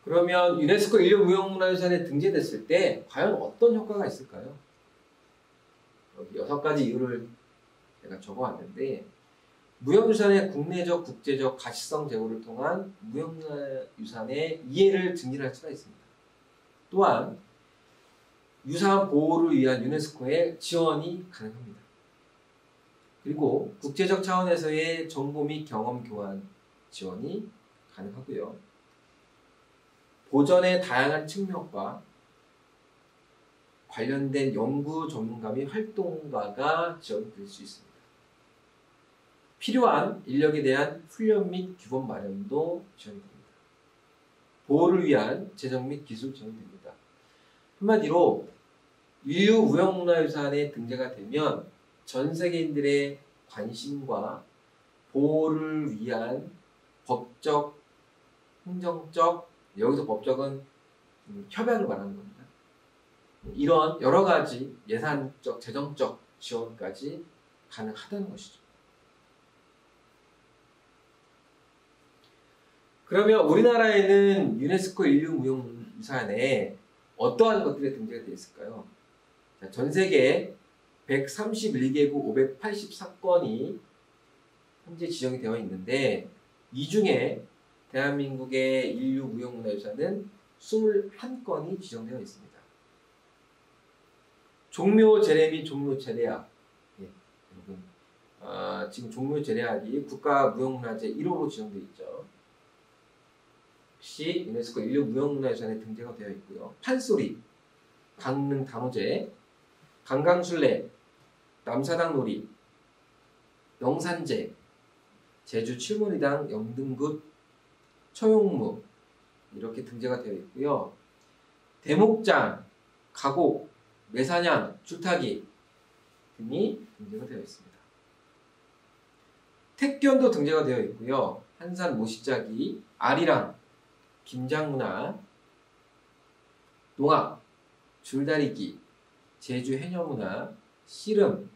그러면 유네스코 인류 무형문화유산에 등재됐을 때 과연 어떤 효과가 있을까요? 여기 6가지 이유를 제가 적어왔는데 무형유산의 국내적, 국제적 가치성 제고를 통한 무형문화유산의 이해를 증진할 수가 있습니다. 또한 유산 보호를 위한 유네스코의 지원이 가능합니다. 그리고 국제적 차원에서의 정보 및 경험 교환 지원이 가능하고요. 보전의 다양한 측면과 관련된 연구 전문가 및 활동가가 지원될 수 있습니다. 필요한 인력에 대한 훈련 및 규범 마련도 지원이 됩니다. 보호를 위한 재정 및 기술 지원됩니다. 한마디로 유유무형문화유산에 등재가 되면 전 세계인들의 관심과 보호를 위한 법적, 행정적, 여기서 법적은 협약을 말하는 겁니다. 이런 여러 가지 예산적, 재정적 지원까지 가능하다는 것이죠. 그러면 우리나라에는 유네스코 인류무형유산에 어떠한 것들이 등재가 되어 있을까요? 자, 전 세계 131개국 584건이 현재 지정이 되어 있는데 이 중에 대한민국의 인류무형문화유산은 21건이 지정되어 있습니다. 종묘제례 및 종묘제례학, 여러분, 지금 종묘제례학이 국가무형문화재 1호로 지정되어 있죠. 역시 유네스코 인류무형문화유산에 등재가 되어 있고요. 판소리, 강릉 단오제, 강강술래, 남사당놀이, 영산제, 제주 칠머리당 영등굿 처용무 이렇게 등재가 되어 있고요. 대목장, 가곡, 매사냥, 줄타기 등이 등재가 되어 있습니다. 택견도 등재가 되어 있고요. 한산 모시자기, 아리랑, 김장문화, 농악, 줄다리기, 제주 해녀문화, 씨름,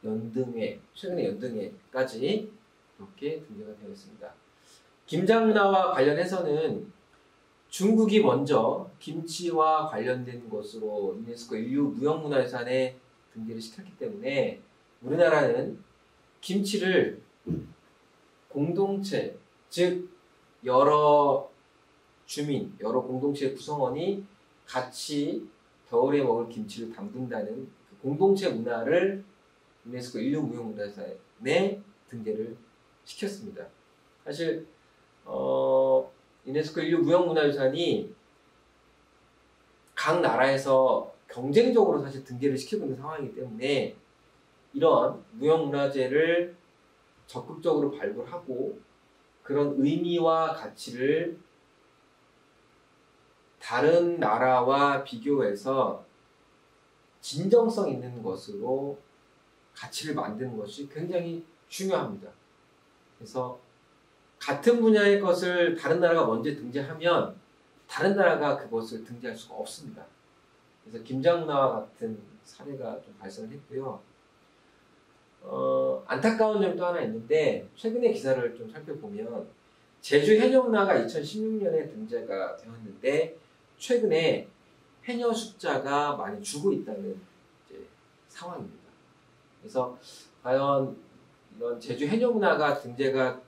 연등회, 최근에 연등회까지 이렇게 등재가 되어 있습니다. 김장문화와 관련해서는 중국이 먼저 김치와 관련된 것으로 유네스코 인류무형문화유산에 등재를 시켰기 때문에 우리나라는 김치를 공동체, 즉 여러 주민, 여러 공동체 구성원이 같이 겨울에 먹을 김치를 담근다는 그 공동체 문화를 유네스코 인류무형문화유산에 등재를 시켰습니다. 사실 유네스코 인류무형문화유산이 각 나라에서 경쟁적으로 사실 등재를 시키고 있는 상황이기 때문에 이런 무형문화재를 적극적으로 발굴하고 그런 의미와 가치를 다른 나라와 비교해서 진정성 있는 것으로 가치를 만드는 것이 굉장히 중요합니다. 그래서 같은 분야의 것을 다른 나라가 먼저 등재하면 다른 나라가 그것을 등재할 수가 없습니다. 그래서 김장문화와 같은 사례가 좀 발생을 했고요. 안타까운 점도 하나 있는데 최근에 기사를 좀 살펴보면 제주 해녀문화가 2016년에 등재가 되었는데 최근에 해녀 숫자가 많이 줄고 있다는 이제 상황입니다. 그래서 과연 이런 제주 해녀문화가 등재가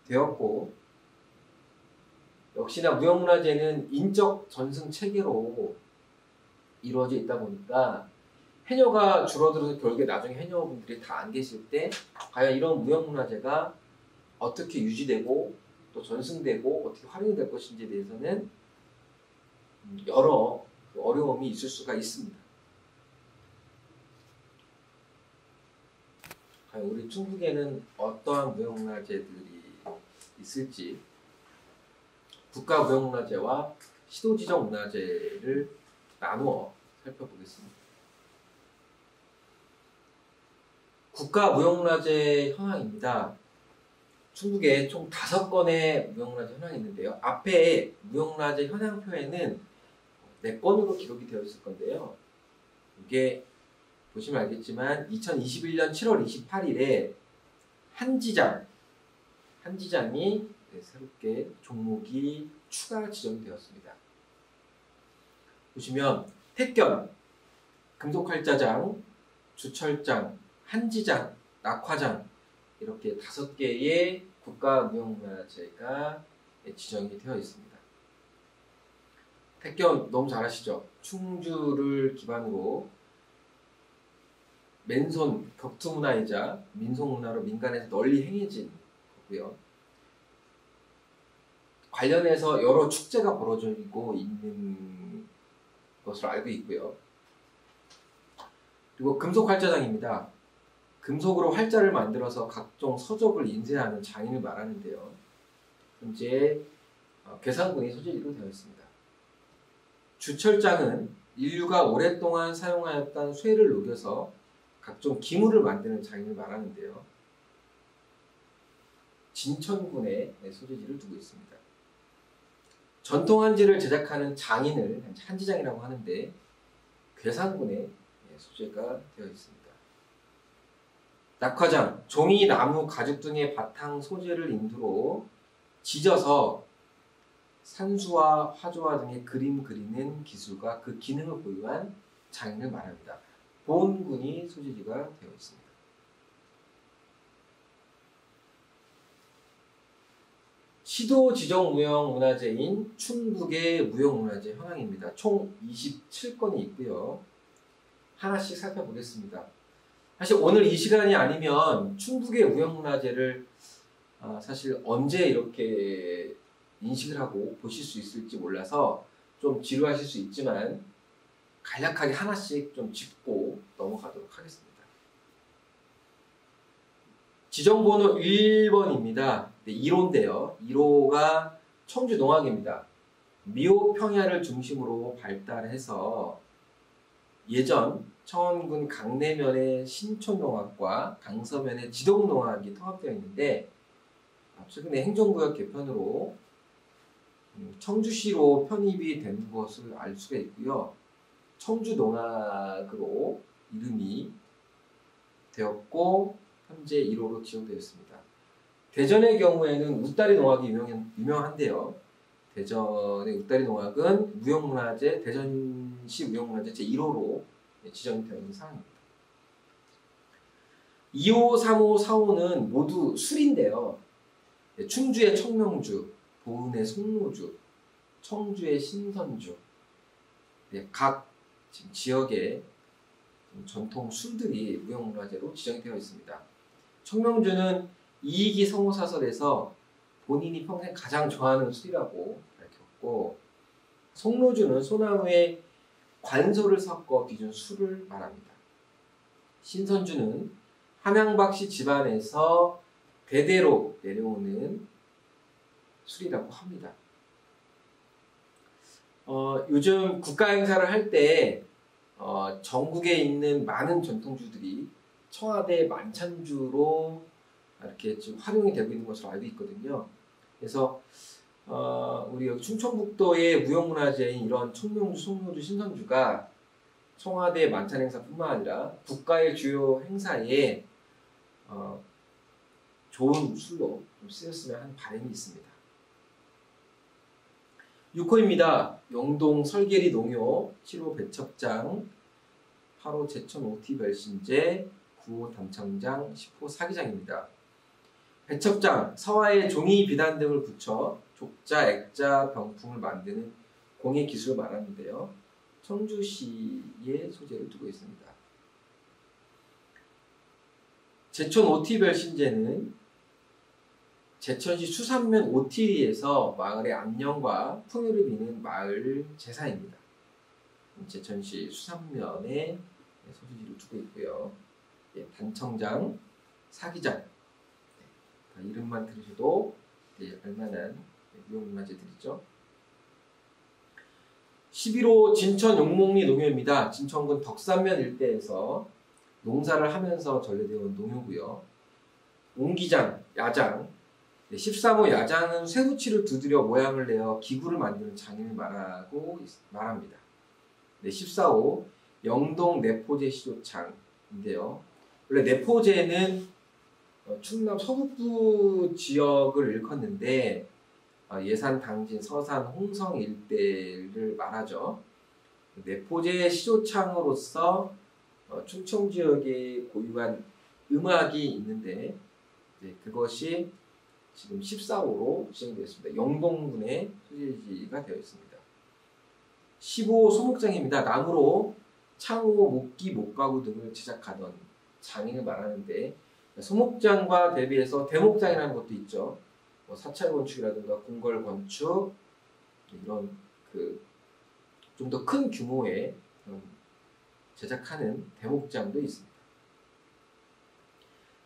되었고 역시나 무형문화재는 인적 전승 체계로 이루어져 있다 보니까 해녀가 줄어들어서 결국에 나중에 해녀분들이 다 안 계실 때 과연 이런 무형문화재가 어떻게 유지되고 또 전승되고 어떻게 활용이 될 것인지에 대해서는 여러 어려움이 있을 수가 있습니다. 과연 우리 충북에는 어떠한 무형문화재들이 있을지 국가무형문화재와 시도지정문화재를 나누어 살펴보겠습니다. 국가무형문화재 현황입니다. 충북에 총 5건의 무형문화재 현황이 있는데요. 앞에 무형문화재 현황표에는 4건으로 기록이 되어 있을 건데요. 이게 보시면 알겠지만 2021년 7월 28일에 한지장이 새롭게 종목이 추가 지정이 되었습니다. 보시면 택견, 금속활자장, 주철장, 한지장, 낙화장 이렇게 5개의 국가무형문화재가 지정이 되어 있습니다. 택견 너무 잘 아시죠? 충주를 기반으로 맨손 격투 문화이자 민속 문화로 민간에서 널리 행해진 거고요. 관련해서 여러 축제가 벌어지고 있는 것으로 알고 있고요. 그리고 금속 활자장입니다. 금속으로 활자를 만들어서 각종 서적을 인쇄하는 장인을 말하는데요. 현재 괴산군이 소재지로 되어 있습니다. 주철장은 인류가 오랫동안 사용하였던 쇠를 녹여서 각종 기물을 만드는 장인을 말하는데요. 진천군에 소재지를 두고 있습니다. 전통 한지를 제작하는 장인을 한지장이라고 하는데 괴산군에 소재가 되어 있습니다. 낙화장, 종이, 나무, 가죽 등의 바탕 소재를 인두로 지져서 산수와 화조화 등의 그림 그리는 기술과 그 기능을 보유한 장인을 말합니다. 보은군이 소재지가 되어 있습니다. 시도 지정 무형 문화재인 충북의 무형문화재 현황입니다. 총 27건이 있고요. 하나씩 살펴보겠습니다. 사실 오늘 이 시간이 아니면 충북의 무형문화재를 사실 언제 이렇게 인식을 하고 보실 수 있을지 몰라서 좀 지루하실 수 있지만 간략하게 하나씩 좀 짚고 넘어가도록 하겠습니다. 지정번호 1번입니다. 1호인데요. 1호가 청주 농악입니다. 미호 평야를 중심으로 발달해서 예전 청원군 강내면의 신촌농악과 강서면의 지동농악이 통합되어 있는데 최근에 행정구역 개편으로 청주시로 편입이 된 것을 알 수가 있고요. 청주농악으로 이름이 되었고 현재 1호로 지정되어 있습니다. 대전의 경우에는 웃다리 농악이 유명한데요. 대전의 웃다리 농악은 무형문화재, 대전시 무형문화재 제1호로 지정되어 있는 사항입니다. 2호, 3호, 4호는 모두 술인데요. 충주의 청명주, 보은의 송로주, 청주의 신선주, 각 지역의 전통 술들이 무형문화재로 지정되어 있습니다. 청명주는 이익이 성호사설에서 본인이 평생 가장 좋아하는 술이라고 밝혔고, 송로주는 소나무에 관소를 섞어 빚은 술을 말합니다. 신선주는 함양박씨 집안에서 대대로 내려오는 술이라고 합니다. 요즘 국가행사를 할 때 전국에 있는 많은 전통주들이 청와대 만찬주로 이렇게 지금 활용이 되고 있는 것으로 알고 있거든요. 그래서 우리 여기 충청북도의 무형문화재인 이런 청명주, 송로주, 신선주가 청와대 만찬 행사뿐만 아니라 국가의 주요 행사에 좋은 술로 좀 쓰였으면 하는 바람이 있습니다. 6호입니다. 영동 설계리 농요, 7호 배첩장, 8호 제천 오티 별신제, 9호 담청장, 10호 사기장입니다. 배첩장, 서화에 종이, 비단 등을 붙여 족자, 액자, 병풍을 만드는 공예 기술을 말하는데요. 청주시의 소재를 두고 있습니다. 제천 오티 별신제는 제천시 수산면 오티리에서 마을의 안녕과 풍요를 비는 마을 제사입니다. 제천시 수산면에 소재지를 두고 있고요. 단청장, 사기장, 이름만 들으셔도 알만한 무형문화재들이죠. 11호 진천 용목리 농요입니다. 진천군 덕산면 일대에서 농사를 하면서 전래되어 온 농요고요. 옹기장, 야장, 13호 야장은 쇠붙이를 두드려 모양을 내어 기구를 만드는 장인을 말합니다. 14호 영동 내포제 시조창인데요. 원래 내포제는 충남 서북부 지역을 일컫는데 예산, 당진, 서산, 홍성 일대를 말하죠. 내포제 시조창으로서 충청 지역에 고유한 음악이 있는데 그것이 지금 14호로 지정되었습니다. 영동군의 소재지가 되어 있습니다. 15호 소목장입니다. 나무로 창호, 목기, 목가구 등을 제작하던 장인을 말하는데 소목장과 대비해서 대목장이라는 것도 있죠. 뭐 사찰 건축이라든가 궁궐 건축 이런 좀 더 큰 규모의 제작하는 대목장도 있습니다.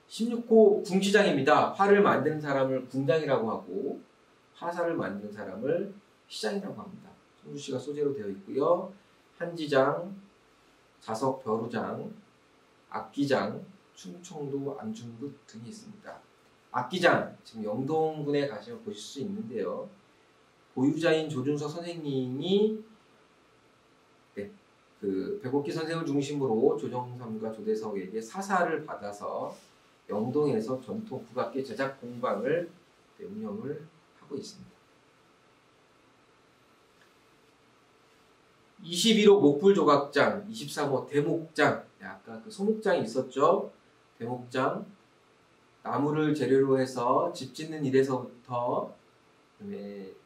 16호 궁시장입니다. 화를 만드는 사람을 궁장이라고 하고 화살을 만드는 사람을 시장이라고 합니다. 청주시가 소재로 되어 있고요. 한지장, 자석 벼루장, 악기장, 충청도 안중극 등이 있습니다. 악기장, 지금 영동군에 가시면 보실 수 있는데요. 보유자인 조준석 선생님이 백옥기 선생을 중심으로 조정삼과 조대석에게 사사를 받아서 영동에서 전통 국악기 제작 공방을 운영을 하고 있습니다. 21호 목불조각장, 23호 대목장, 아까 소목장이 있었죠. 대목장, 나무를 재료로 해서 집 짓는 일에서부터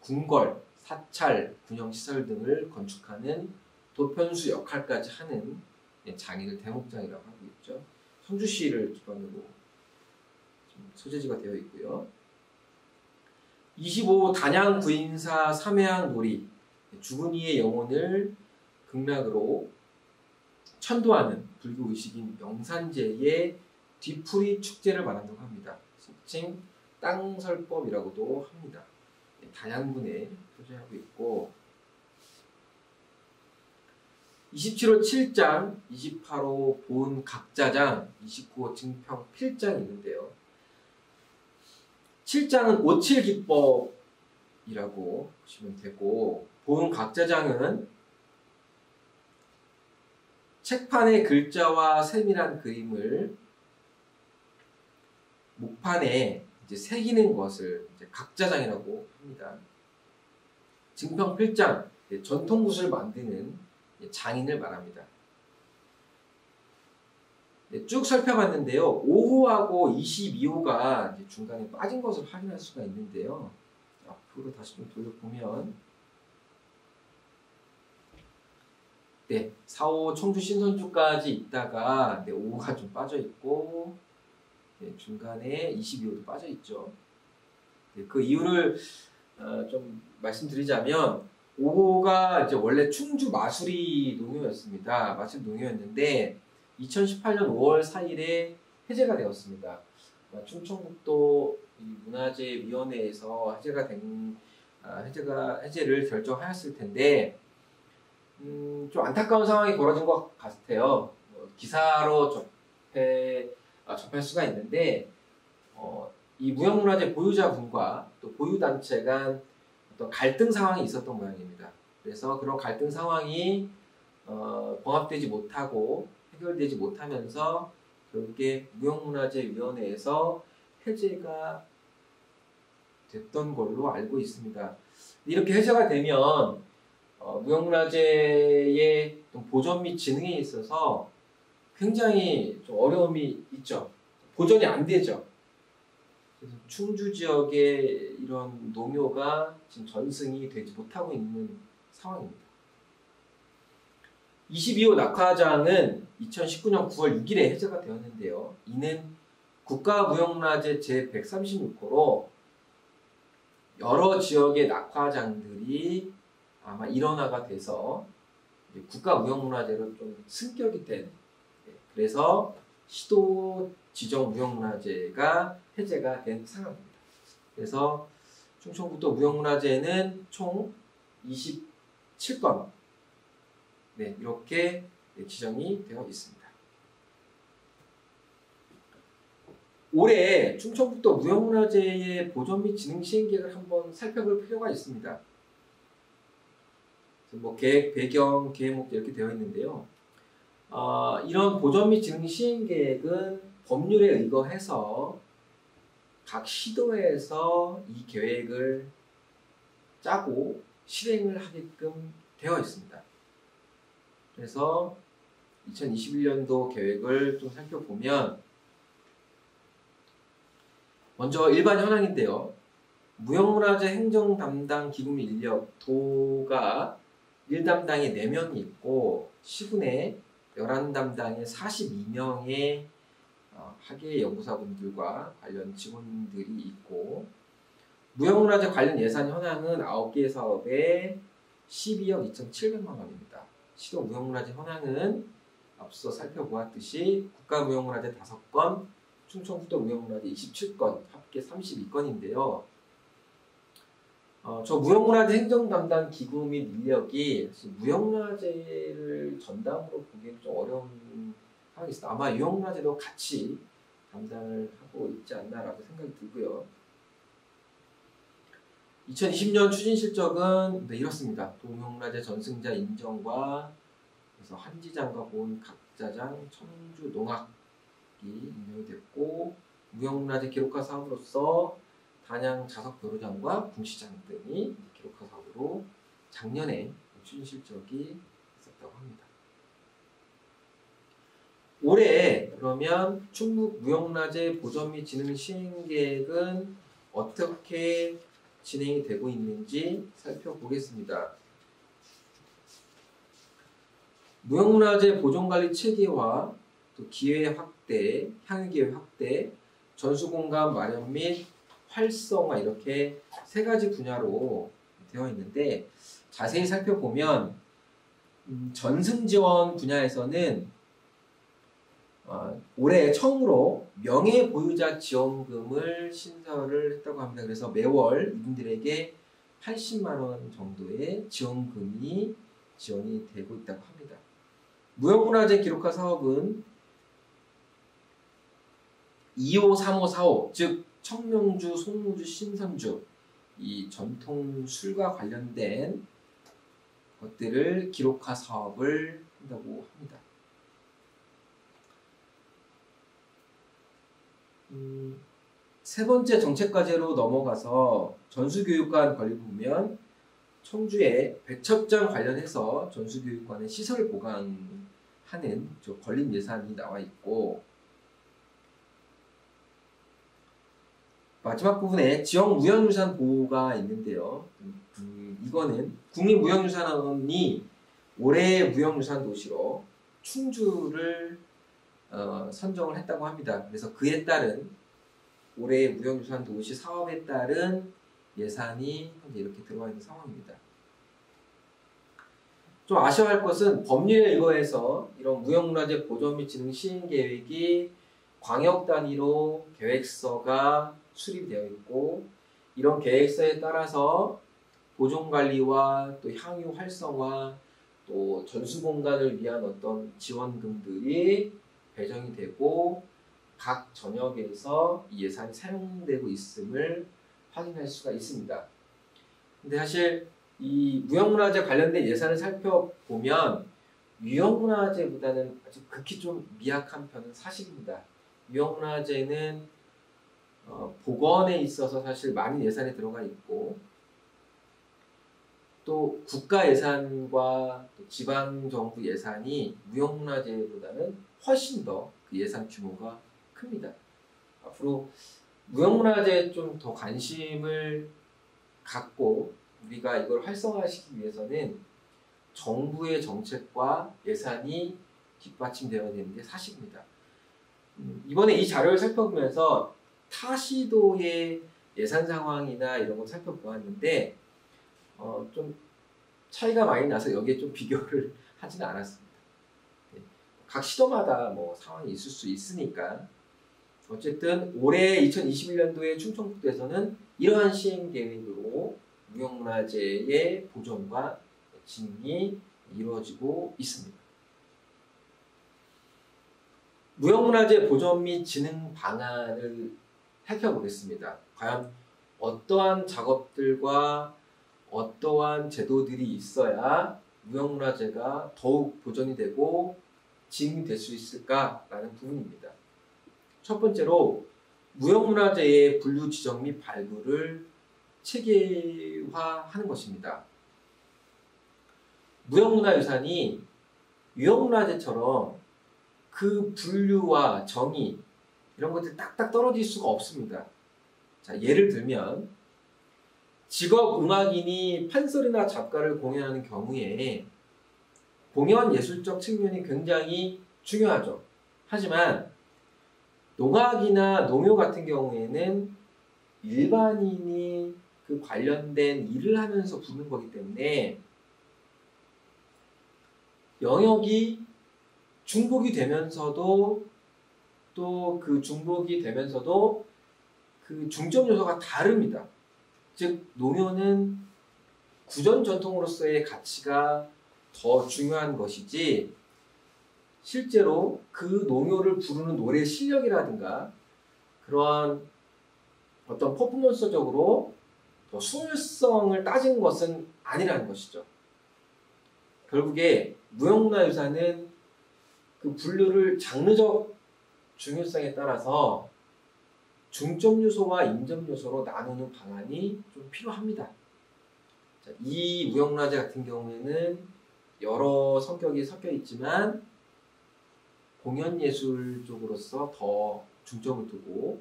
궁궐, 사찰, 군영시설 등을 건축하는 도편수 역할까지 하는 장인을 대목장이라고 하고 있죠. 청주시를 기반으로 소재지가 되어 있고요. 25호 단양 구인사 삼해항 놀이, 죽은 이의 영혼을 극락으로 천도하는 불교 의식인 명산제의 뒤풀이 축제를 말한다고 합니다. 속칭 땅설법이라고도 합니다. 단양군에 소재하고 있고 27호 7장, 28호 보은 각자장, 29호 증평 필장이 있는데요. 7장은 오칠기법이라고 보시면 되고 보은 각자장은 책판의 글자와 세밀한 그림을 목판에 새기는 것을 각자장이라고 합니다. 증평필장, 전통굿을 만드는 장인을 말합니다. 쭉 살펴봤는데요. 5호하고 22호가 중간에 빠진 것을 확인할 수가 있는데요. 앞으로 다시 좀 돌려보면 4호 청주 신선주까지 있다가 5호가 좀 빠져있고 중간에 22호도 빠져있죠. 그 이유를 좀 말씀드리자면 5호가 이제 원래 충주 마수리 농효였습니다. 마수리 농효였는데 2018년 5월 4일에 해제가 되었습니다. 충청북도 문화재위원회에서 해제를 결정하였을 텐데 좀 안타까운 상황이 벌어진 것 같아요. 기사로 접할 수가 있는데 이 무형문화재 보유자분과 또 보유단체 간 어떤 갈등 상황이 있었던 모양입니다. 그래서 그런 갈등 상황이 봉합되지 못하고 해결되지 못하면서 결국에 무형문화재위원회에서 해제가 됐던 걸로 알고 있습니다. 이렇게 해제가 되면 무형문화재의 보존 및 진흥에 있어서 굉장히 좀 어려움이 있죠. 보존이 안 되죠. 그래서 충주 지역의 이런 농효가 지금 전승이 되지 못하고 있는 상황입니다. 22호 낙화장은 2019년 9월 6일에 해제가 되었는데요. 이는 국가무형문화재 제136호로 여러 지역의 낙화장들이 아마 일원화가 돼서 국가무형문화재로 좀 승격이 된, 그래서 시도 지정 무형문화재가 해제가 된 상황입니다. 그래서 충청북도 무형문화재는 총 27건 이렇게 지정이 되어 있습니다. 올해 충청북도 무형문화재의 보존 및 진흥 시행계획을 한번 살펴볼 필요가 있습니다. 계획, 배경, 계획 이렇게 되어 있는데요. 이런 보존 및 진흥 시행계획은 법률에 의거해서 각 시도에서 이 계획을 짜고 실행을 하게끔 되어 있습니다. 그래서 2021년도 계획을 좀 살펴보면 먼저 일반 현황인데요. 무형문화재 행정 담당 기금 인력 도가 1담당에 4명이 있고 시군에 11담당에 42명의 학예 연구사분들과 관련 직원들이 있고, 무형문화재 관련 예산 현황은 9개 사업에 12억 2,700만 원입니다. 시도 무형문화재 현황은 앞서 살펴보았듯이 국가무형문화재 5건, 충청북도 무형문화재 27건, 합계 32건인데요. 저 무형문화재 행정 담당 기구 및 인력이 무형문화재를 전담으로 보기에는 좀 어려운 상황이 있습니다. 아마 유형문화재도 같이 담당을 하고 있지 않나라고 생각이 들고요. 2020년 추진 실적은 이렇습니다. 도무형문화재 전승자 인정과 그래서 한지장과 보은 각자장, 청주 농악이 임명이 됐고, 무형문화재 기록화 사업으로서 단양 자석 벼루장과 궁시장 등이 기록화 사업으로 작년에 추진 실적이 있었다고 합니다. 올해 그러면 충북 무형문화재 보전 및 진흥 시행 계획은 어떻게 진행이 되고 있는지 살펴보겠습니다. 무형문화재 보존관리 체계화, 또 기회 확대, 향유 기회 확대, 전수공간 마련 및 활성화, 이렇게 3가지 분야로 되어 있는데, 자세히 살펴보면 전승지원 분야에서는 올해 처음으로 명예보유자 지원금을 신설을 했다고 합니다. 그래서 매월 이분들에게 80만 원 정도의 지원금이 지원이 되고 있다고 합니다. 무형문화재 기록화 사업은 2호, 3호, 4호, 즉 청명주, 송무주, 신선주, 이 전통 술과 관련된 것들을 기록화 사업을 한다고 합니다. 세 번째 정책과제로 넘어가서 전수교육관 관리 보면 청주에 백첩장 관련해서 전수교육관의 시설 보강하는 관리 예산이 나와 있고, 마지막 부분에 지역 무형유산 보호가 있는데요. 이거는 국립무형유산원이 올해 무형유산 도시로 충주를 선정을 했다고 합니다. 그래서 그에 따른 올해 무형유산 도시 사업에 따른 예산이 현재 이렇게 들어와 있는 상황입니다. 좀 아쉬워할 것은 법률에 의거해서 이런 무형문화재 보존 및 진흥 시행 계획이 광역 단위로 계획서가 수립되어 있고, 이런 계획서에 따라서 보존관리와 또 향유 활성화, 또 전수공간을 위한 어떤 지원금들이 배정이 되고 각 전역에서 이 예산이 사용되고 있음을 확인할 수가 있습니다. 근데 사실 이 무형문화재 관련된 예산을 살펴보면 유형문화재보다는 아주 극히 좀 미약한 편은 사실입니다. 유형문화재는 복원에 있어서 사실 많은 예산이 들어가 있고, 또 국가 예산과 또 지방정부 예산이 무형문화재보다는 훨씬 더 그 예산 규모가 큽니다. 앞으로 무형문화재에 좀 더 관심을 갖고 우리가 이걸 활성화시키기 위해서는 정부의 정책과 예산이 뒷받침되어야 되는 게 사실입니다. 이번에 이 자료를 살펴보면서 타시도의 예산 상황이나 이런 걸 살펴보았는데 좀 차이가 많이 나서 여기에 좀 비교를 하지는 않았습니다. 각 시도마다 뭐 상황이 있을 수 있으니까, 어쨌든 올해 2021년도에 충청북도에서는 이러한 시행 계획으로 무형문화재의 보존과 진흥이 이루어지고 있습니다. 무형문화재 보존 및 진흥 방안을 살펴보겠습니다. 과연 어떠한 작업들과 어떠한 제도들이 있어야 무형문화재가 더욱 보존이 되고 진흥이 될 수 있을까라는 부분입니다. 첫 번째로 무형문화재의 분류 지정 및 발굴을 체계화하는 것입니다. 무형문화유산이 유형문화재처럼 그 분류와 정의 이런 것들이 딱딱 떨어질 수가 없습니다. 자, 예를 들면 직업 음악인이 판소리나 잡가를 공연하는 경우에 공연 예술적 측면이 굉장히 중요하죠. 하지만 농악이나 농요 같은 경우에는 일반인이 그 관련된 일을 하면서 부는 거기 때문에 영역이 중복이 되면서도 또 그 중복이 되면서도 그 중점 요소가 다릅니다. 즉 농요는 구전 전통으로서의 가치가 더 중요한 것이지 실제로 그 농요를 부르는 노래 실력이라든가 그런 어떤 퍼포먼스적으로 더 수월성을 따진 것은 아니라는 것이죠. 결국에 무형문화유산은 그 분류를 장르적 중요성에 따라서 중점 요소와 인접 요소로 나누는 방안이 좀 필요합니다. 자, 이 무형문화재 같은 경우에는 여러 성격이 섞여 있지만 공연예술 쪽으로서 더 중점을 두고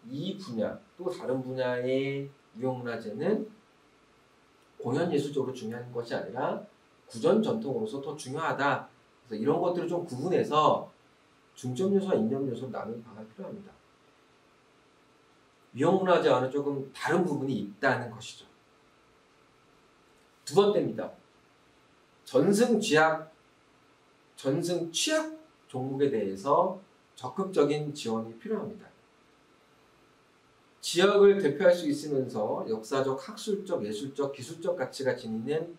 이 분야 또 다른 분야의 무형문화재는 공연예술적으로 중요한 것이 아니라 구전 전통으로서 더 중요하다. 그래서 이런 것들을 좀 구분해서 중점 요소와 인접 요소를 나누는 방안이 필요합니다. 무형문화재와는 조금 다른 부분이 있다는 것이죠. 두 번째입니다. 전승 취약 종목에 대해서 적극적인 지원이 필요합니다. 지역을 대표할 수 있으면서 역사적, 학술적, 예술적, 기술적 가치가 지니는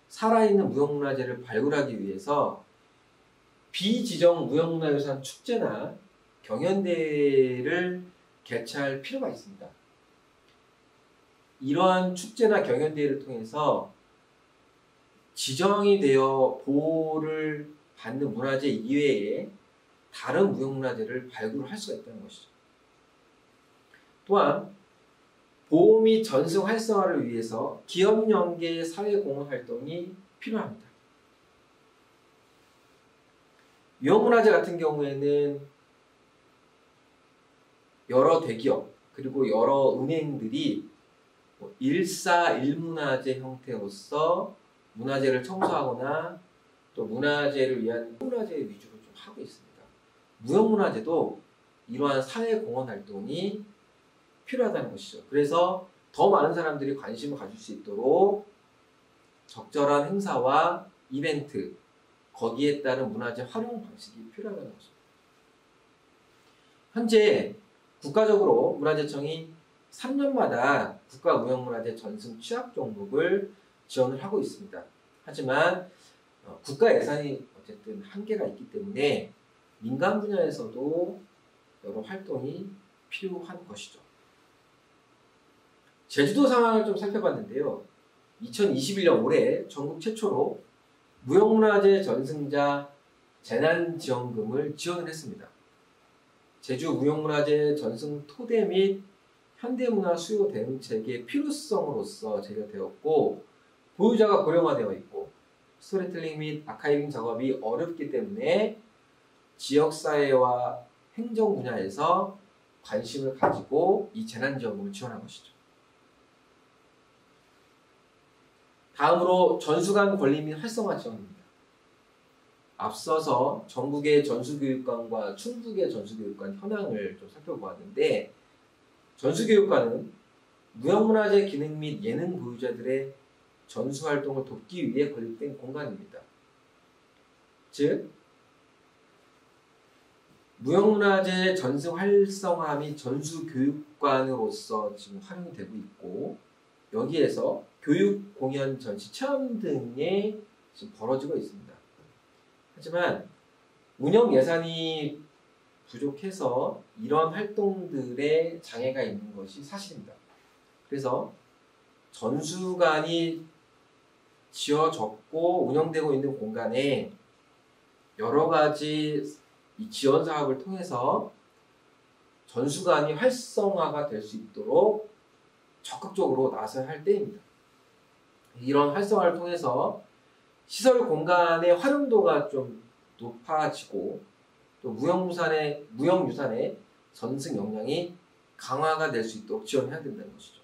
살아있는 무형문화재를 발굴하기 위해서 비지정 무형문화유산 축제나 경연대회를 개최할 필요가 있습니다. 이러한 축제나 경연대회를 통해서 지정이 되어 보호를 받는 문화재 이외에 다른 무형문화재를 발굴할 수가 있다는 것이죠. 또한 보호 및 전승 활성화를 위해서 기업 연계 사회공헌 활동이 필요합니다. 무형문화재 같은 경우에는 여러 대기업 그리고 여러 은행들이 일사일문화재 형태로서 문화재를 청소하거나 또 문화재를 위한 문화재 위주로 좀 하고 있습니다. 무형문화재도 이러한 사회공헌 활동이 필요하다는 것이죠. 그래서 더 많은 사람들이 관심을 가질 수 있도록 적절한 행사와 이벤트, 거기에 따른 문화재 활용 방식이 필요하다는 것입니다. 현재 국가적으로 문화재청이 3년마다 국가무형문화재 전승 취약 종목을 지원을 하고 있습니다. 하지만 국가 예산이 어쨌든 한계가 있기 때문에 민간 분야에서도 여러 활동이 필요한 것이죠. 제주도 상황을 좀 살펴봤는데요. 2021년 올해 전국 최초로 무형문화재 전승자 재난지원금을 지원을 했습니다. 제주 무형문화재 전승 토대 및 현대문화 수요 대응체계의 필요성으로서 제기되었고 보유자가 고령화되어 있고 스토리텔링 및 아카이빙 작업이 어렵기 때문에 지역사회와 행정 분야에서 관심을 가지고 이 재난지원금을 지원한 것이죠. 다음으로 전수관 관리 및 활성화 지원입니다. 앞서서 전국의 전수교육관과 충북의 전수교육관 현황을 좀 살펴보았는데 전수교육관은 무형문화재 기능 및 예능 보유자들의 전수활동을 돕기 위해 건립된 공간입니다. 즉 무형문화재 전승 활성화 및 전수교육관으로서 지금 활용이 되고 있고 여기에서 교육, 공연, 전시, 체험 등에 지금 벌어지고 있습니다. 하지만 운영 예산이 부족해서 이런 활동들에 장애가 있는 것이 사실입니다. 그래서 전수관이 지어졌고 운영되고 있는 공간에 여러 가지 이 지원 사업을 통해서 전수관이 활성화가 될 수 있도록 적극적으로 나서야 할 때입니다. 이런 활성화를 통해서 시설 공간의 활용도가 좀 높아지고 또 무형유산의 전승 역량이 강화가 될 수 있도록 지원해야 된다는 것이죠.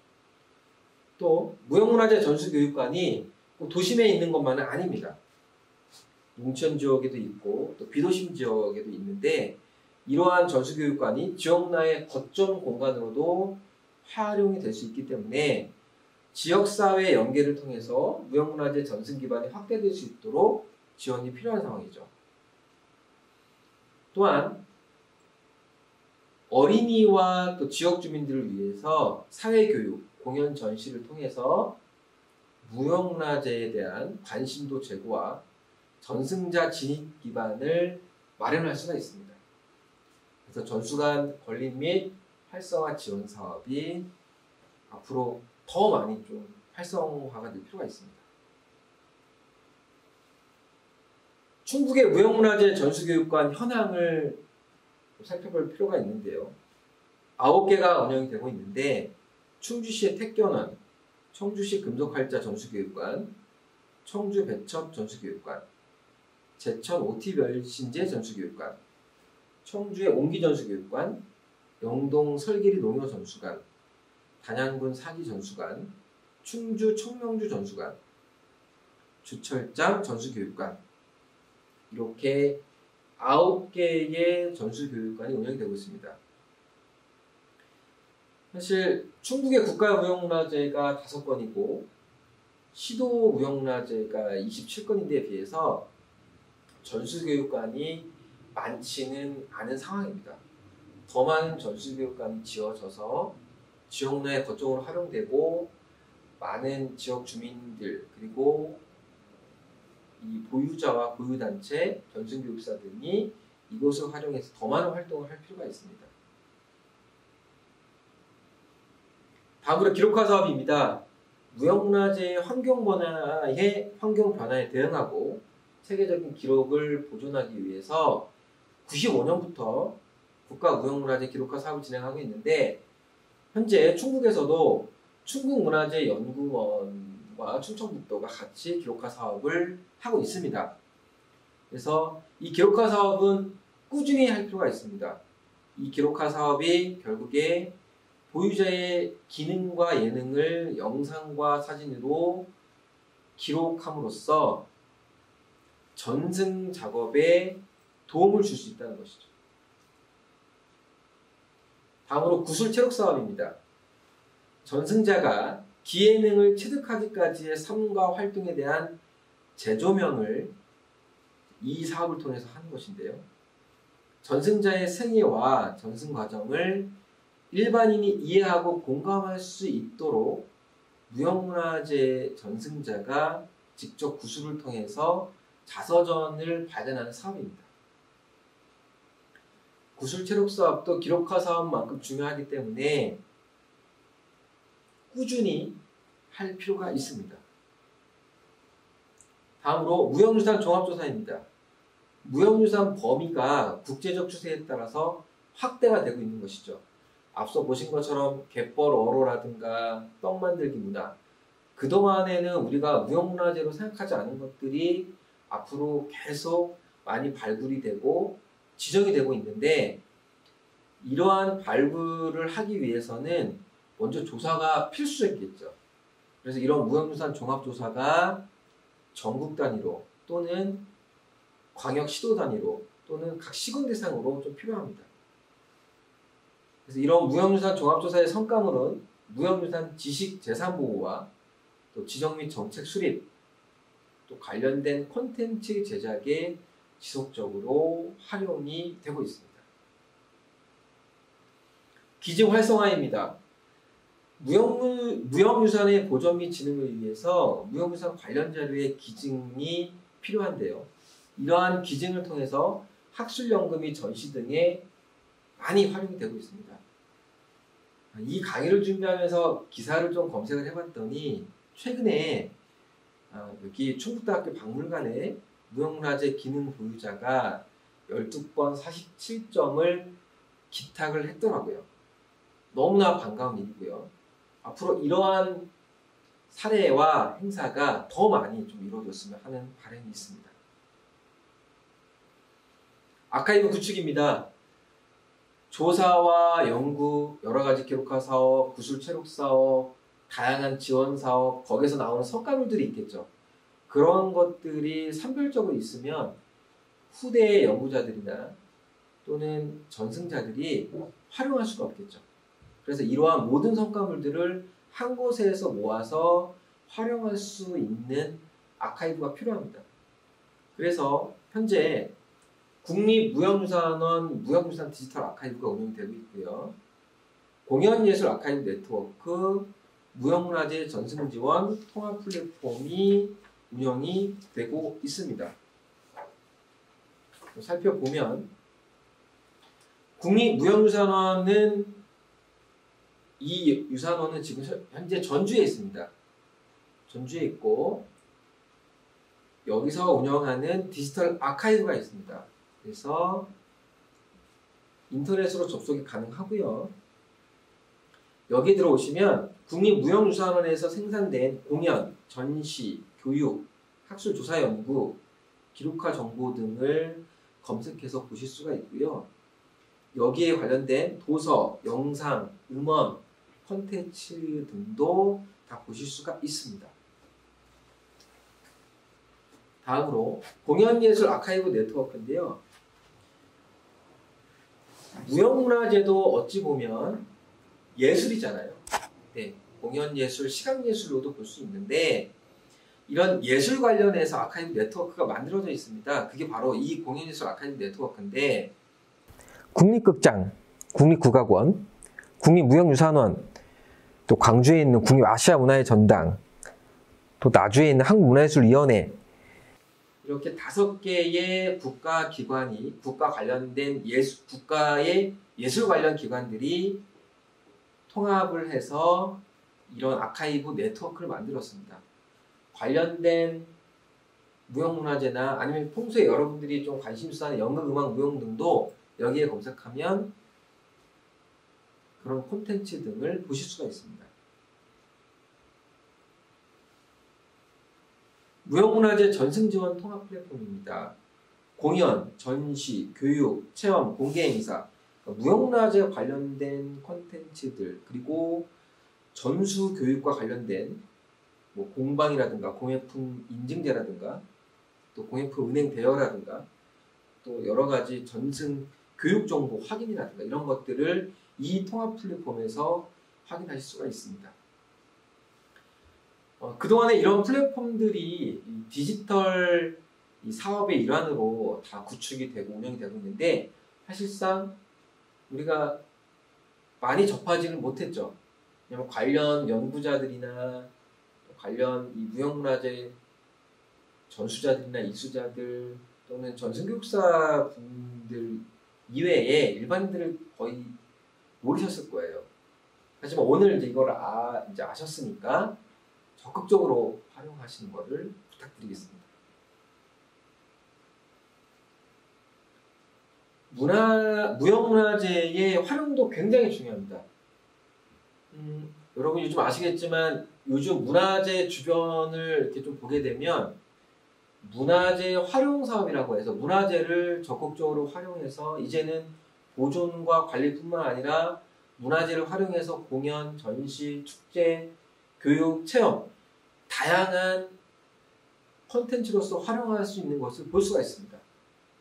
또 무형문화재 전수교육관이 도심에 있는 것만은 아닙니다. 농촌 지역에도 있고 또 비도심 지역에도 있는데 이러한 전수교육관이 지역문화의 거점 공간으로도 활용이 될 수 있기 때문에 지역사회 연계를 통해서 무형문화재 전승 기반이 확대될 수 있도록 지원이 필요한 상황이죠. 또한 어린이와 또 지역 주민들을 위해서 사회교육, 공연 전시를 통해서 무형문화재에 대한 관심도 제고와 전승자 진입 기반을 마련할 수가 있습니다. 그래서 전수관 건립 및 활성화 지원 사업이 앞으로 더 많이 좀 활성화가 될 필요가 있습니다. 충북의 무형문화재 전수교육관 현황을 살펴볼 필요가 있는데요. 9개가 운영이 되고 있는데 충주시의 택견원, 청주시 금속활자 전수교육관, 청주 배첩 전수교육관, 제천 오티별신제 전수교육관, 청주의 옹기 전수교육관, 영동 설기리 농협 전수관, 단양군 사기 전수관, 충주 청명주 전수관, 주철장 전수교육관, 이렇게 9개의 전수교육관이 운영이 되고 있습니다. 사실 충북의 국가무형문화재가 5건이고 시도 무형문화재가 27건인데 비해서 전수교육관이 많지는 않은 상황입니다. 더 많은 전수교육관이 지어져서 지역문화의 거점으로 활용되고 많은 지역 주민들 그리고 이 보유자와 보유단체, 전승교육사 등이 이곳을 활용해서 더 많은 활동을 할 필요가 있습니다. 다음으로 기록화 사업입니다. 무형문화재의 환경 변화에 대응하고 세계적인 기록을 보존하기 위해서 95년부터 국가무형문화재 기록화 사업을 진행하고 있는데 현재 충북에서도 충북문화재연구원과 충청북도가 같이 기록화 사업을 하고 있습니다. 그래서 이 기록화 사업은 꾸준히 할 필요가 있습니다. 이 기록화 사업이 결국에 보유자의 기능과 예능을 영상과 사진으로 기록함으로써 전승 작업에 도움을 줄 수 있다는 것이죠. 다음으로 구술 체력 사업입니다. 전승자가 기예능을 체득하기까지의 삶과 활동에 대한 재조명을 이 사업을 통해서 하는 것인데요. 전승자의 생애와 전승 과정을 일반인이 이해하고 공감할 수 있도록 무형문화재 전승자가 직접 구술을 통해서 자서전을 발견하는 사업입니다. 구술 체력 사업도 기록화 사업만큼 중요하기 때문에 꾸준히 할 필요가 있습니다. 다음으로 무형유산 종합조사입니다. 무형유산 범위가 국제적 추세에 따라서 확대가 되고 있는 것이죠. 앞서 보신 것처럼 갯벌 어로라든가 떡 만들기 문화, 그동안에는 우리가 무형문화재로 생각하지 않은 것들이 앞으로 계속 많이 발굴이 되고 지정이 되고 있는데 이러한 발굴을 하기 위해서는 먼저 조사가 필수적이겠죠. 그래서 이런 무형유산 종합조사가 전국 단위로 또는 광역 시도 단위로 또는 각 시군 대상으로 좀 필요합니다. 그래서 이런 무형유산 종합조사의 성과물은 무형유산 지식 재산 보호와 또 지정 및 정책 수립 또 관련된 콘텐츠 제작에 지속적으로 활용이 되고 있습니다. 기증 활성화입니다. 무형유산의 보존 및 진흥을 위해서 무형유산 관련 자료의 기증이 필요한데요. 이러한 기증을 통해서 학술연금이 전시 등에 많이 활용이 되고 있습니다. 이 강의를 준비하면서 기사를 좀 검색을 해봤더니 최근에 여기 충북대학교 박물관에 무형문화재 기능 보유자가 12건 47점을 기탁을 했더라고요. 너무나 반가운 일이고요. 앞으로 이러한 사례와 행사가 더 많이 좀 이루어졌으면 하는 바람이 있습니다. 아카이브 구축입니다. 조사와 연구, 여러가지 기록화 사업, 구술 체력 사업, 다양한 지원 사업, 거기서 나오는 성과물들이 있겠죠. 그런 것들이 산별적으로 있으면 후대의 연구자들이나 또는 전승자들이 활용할 수가 없겠죠. 그래서 이러한 모든 성과물들을 한 곳에서 모아서 활용할 수 있는 아카이브가 필요합니다. 그래서 현재 국립무형유산원 무형유산 디지털 아카이브가 운영이 되고 있고요. 공연예술 아카이브 네트워크, 무형문화재 전승지원 통합 플랫폼이 운영이 되고 있습니다. 살펴보면 국립무형유산원은 이 유산원은 지금 현재 전주에 있습니다. 전주에 있고 여기서 운영하는 디지털 아카이브가 있습니다. 그래서 인터넷으로 접속이 가능하고요. 여기 들어오시면 국립무형유산원에서 생산된 공연, 전시, 교육, 학술조사연구, 기록화 정보 등을 검색해서 보실 수가 있고요. 여기에 관련된 도서, 영상, 음원, 콘텐츠 등도 다 보실 수가 있습니다. 다음으로 공연예술 아카이브 네트워크인데요. 무형문화재도 어찌 보면 예술이잖아요. 네, 공연예술, 시각예술로도 볼 수 있는데 이런 예술 관련해서 아카이브 네트워크가 만들어져 있습니다. 그게 바로 이 공연예술 아카이브 네트워크인데 국립극장, 국립국악원, 국립무형유산원, 또 광주에 있는 국립아시아문화의 전당, 또 나주에 있는 한국문화예술위원회, 이렇게 5개의 국가기관이 국가 관련된 국가의 예술 관련 기관들이 통합을 해서 이런 아카이브 네트워크를 만들었습니다. 관련된 무형문화재나 아니면 평소에 여러분들이 좀 관심 있어 하는 연극, 음악, 무용 등도 여기에 검색하면 그런 콘텐츠 등을 보실 수가 있습니다. 무형문화재 전승지원 통합 플랫폼입니다. 공연, 전시, 교육, 체험, 공개행사, 무형문화재 관련된 콘텐츠들 그리고 전수 교육과 관련된 뭐 공방이라든가 공예품 인증제라든가 또 공예품 은행 대여라든가 또 여러 가지 전승 교육 정보 확인이라든가 이런 것들을 이 통합 플랫폼에서 확인하실 수가 있습니다. 그동안에 이런 플랫폼들이 디지털 사업의 일환으로 다 구축이 되고 운영이 되고 있는데 사실상 우리가 많이 접하지는 못했죠. 왜냐하면 관련 연구자들이나 관련 이 무형문화재 전수자들이나 이수자들 또는 전승교육사 분들 이외에 일반인들을 거의 모르셨을 거예요. 하지만 오늘 이제 이걸 이제 아셨으니까 적극적으로 활용하시는 것을 부탁드리겠습니다. 무형문화재의 활용도 굉장히 중요합니다. 여러분 요즘 아시겠지만 요즘 문화재 주변을 이렇게 좀 보게 되면 문화재 활용 사업이라고 해서 문화재를 적극적으로 활용해서 이제는 보존과 관리뿐만 아니라 문화재를 활용해서 공연, 전시, 축제, 교육, 체험 다양한 콘텐츠로서 활용할 수 있는 것을 볼 수가 있습니다.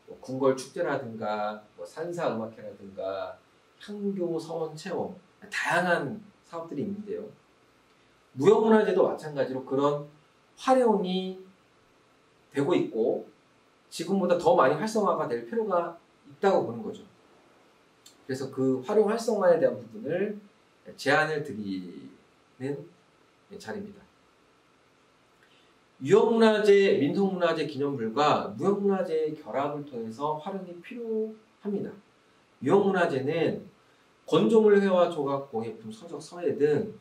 뭐 궁궐 축제라든가 뭐 산사 음악회라든가 향교 서원 체험 다양한 사업들이 있는데요. 무형문화재도 마찬가지로 그런 활용이 되고 있고 지금보다 더 많이 활성화가 될 필요가 있다고 보는 거죠. 그래서 그 활용 활성화에 대한 부분을 제안을 드리는 자리입니다. 유형문화재, 민속문화재 기념물과 무형문화재의 결합을 통해서 활용이 필요합니다. 유형문화재는 건조물, 회화, 조각, 공예품, 서적, 서예 등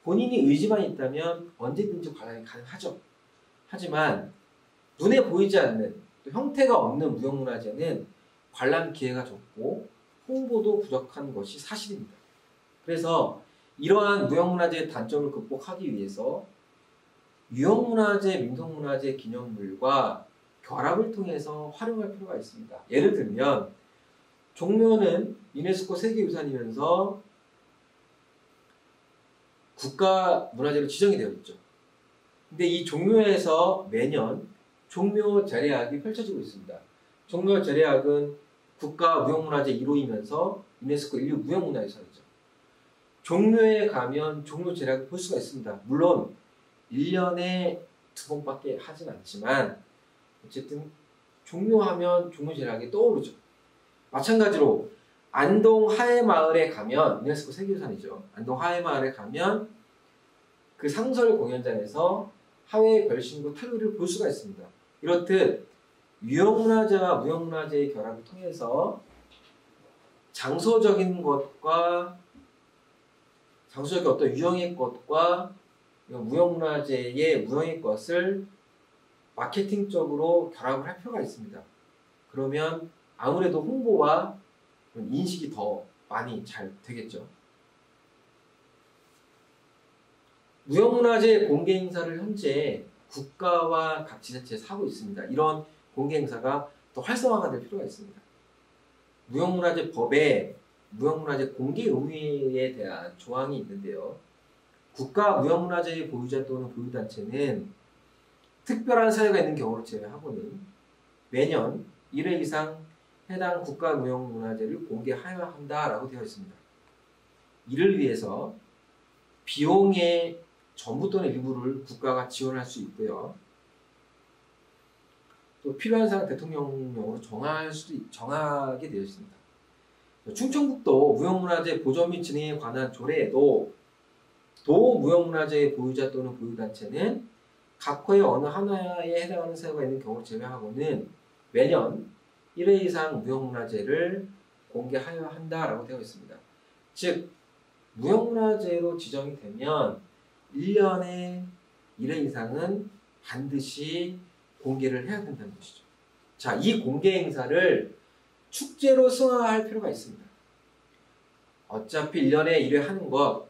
본인이 의지만 있다면 언제든지 관람이 가능하죠. 하지만 눈에 보이지 않는 또 형태가 없는 무형문화재는 관람 기회가 적고 홍보도 부족한 것이 사실입니다. 그래서 이러한 무형문화재의 단점을 극복하기 위해서 유형문화재, 민속문화재 기념물과 결합을 통해서 활용할 필요가 있습니다. 예를 들면 종묘는 유네스코 세계유산이면서 국가문화재로 지정이 되어 있죠. 근데 이 종묘에서 매년 종묘 제례악이 펼쳐지고 있습니다. 종묘 제례악은 국가 무형문화재 1호이면서 유네스코 인류 무형문화유산이죠. 종묘에 가면 종묘 제락을 볼 수가 있습니다. 물론 1년에 2번밖에 하진 않지만 어쨌든 종묘하면 종묘 제락이 떠오르죠. 마찬가지로 안동 하회마을에 가면 유네스코 세계유산이죠. 안동 하회마을에 가면 그 상설 공연장에서 하회 별신구 탈의를 볼 수가 있습니다. 이렇듯 유형문화재와 무형문화재의 결합을 통해서 장소적인 것과 장소적인 어떤 유형의 것과 무형문화재의 무형의 것을 마케팅적으로 결합을 할 필요가 있습니다. 그러면 아무래도 홍보와 인식이 더 많이 잘 되겠죠. 무형문화재 공개 행사를 현재 국가와 각 지자체에서 하고 있습니다. 이런 공개 행사가 더 활성화가 될 필요가 있습니다. 무형문화재 법에 무형문화재 공개 의무에 대한 조항이 있는데요. 국가 무형문화재의 보유자 또는 보유단체는 특별한 사유가 있는 경우를 제외하고는 매년 1회 이상 해당 국가 무형문화재를 공개하여야 한다라고 되어 있습니다. 이를 위해서 비용의 전부 또는 일부를 국가가 지원할 수 있고요. 또 필요한 사항 대통령령으로 정하게 되어 있습니다. 충청북도 무형문화재 보존 및 진행에 관한 조례에도 도 무형문화재의 보유자 또는 보유단체는 각 호의 어느 하나에 해당하는 사유가 있는 경우를 제외하고는 매년 1회 이상 무형문화재를 공개하여야 한다라고 되어 있습니다. 즉 무형문화재로 지정이 되면 1년에 1회 이상은 반드시 공개를 해야 된다는 것이죠. 자, 이 공개 행사를 축제로 승화할 필요가 있습니다. 어차피 1년에 1회 하는 것,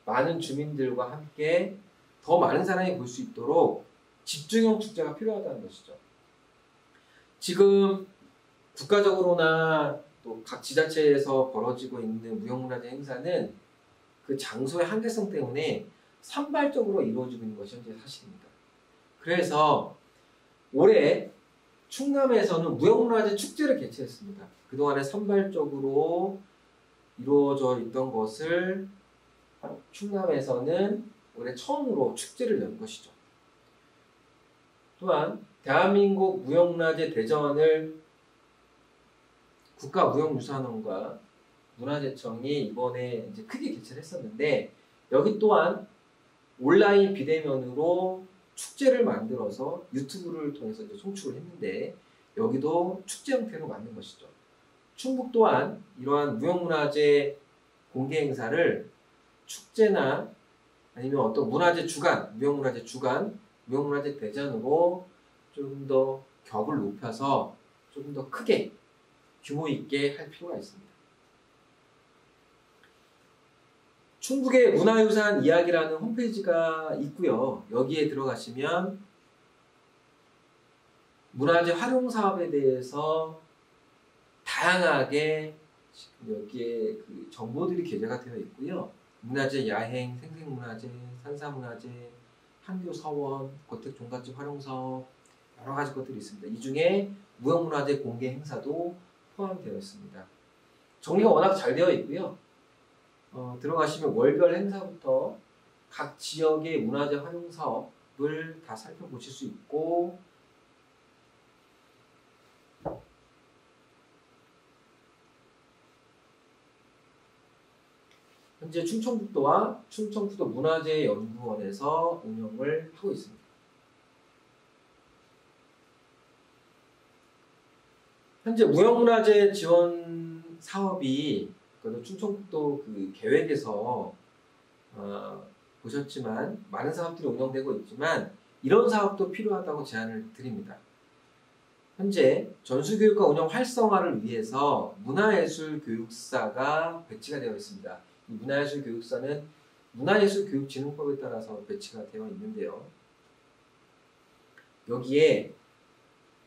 많은 주민들과 함께 더 많은 사람이 볼 수 있도록 집중형 축제가 필요하다는 것이죠. 지금 국가적으로나 또 각 지자체에서 벌어지고 있는 무형문화재 행사는 그 장소의 한계성 때문에 산발적으로 이루어지고 있는 것이 현재 사실입니다. 그래서 올해 충남에서는 무형문화재 축제를 개최했습니다. 그동안에 산발적으로 이루어져 있던 것을 충남에서는 올해 처음으로 축제를 연 것이죠. 또한 대한민국 무형문화재 대전을 국가무형유산원과 문화재청이 이번에 이제 크게 개최를 했었는데 여기 또한 온라인 비대면으로 축제를 만들어서 유튜브를 통해서 이제 송출을 했는데 여기도 축제 형태로 만든 것이죠. 충북 또한 이러한 무형문화재 공개 행사를 축제나 아니면 어떤 문화재 주간, 무형문화재 주간, 무형문화재 대전으로 좀 더 격을 높여서 좀 더 크게 규모 있게 할 필요가 있습니다. 충북의 문화유산 이야기라는 홈페이지가 있고요. 여기에 들어가시면 문화재 활용 사업에 대해서 다양하게 여기에 그 정보들이 게재가 되어 있고요. 문화재 야행, 생생문화재, 산사문화재, 한교 서원, 고택 종갓집 활용 사업 여러 가지 것들이 있습니다. 이 중에 무형문화재 공개 행사도 포함되어 있습니다. 정리가 워낙 잘 되어 있고요. 들어가시면 월별 행사부터 각 지역의 문화재 활용 사업을 다 살펴보실 수 있고 현재 충청북도와 충청북도 문화재연구원에서 운영을 하고 있습니다. 현재 무형문화재 지원 사업이 충청북도 그 계획에서 보셨지만 많은 사업들이 운영되고 있지만 이런 사업도 필요하다고 제안을 드립니다. 현재 전수교육과 운영 활성화를 위해서 문화예술교육사가 배치가 되어 있습니다. 이 문화예술교육사는 문화예술교육진흥법에 따라서 배치가 되어 있는데요. 여기에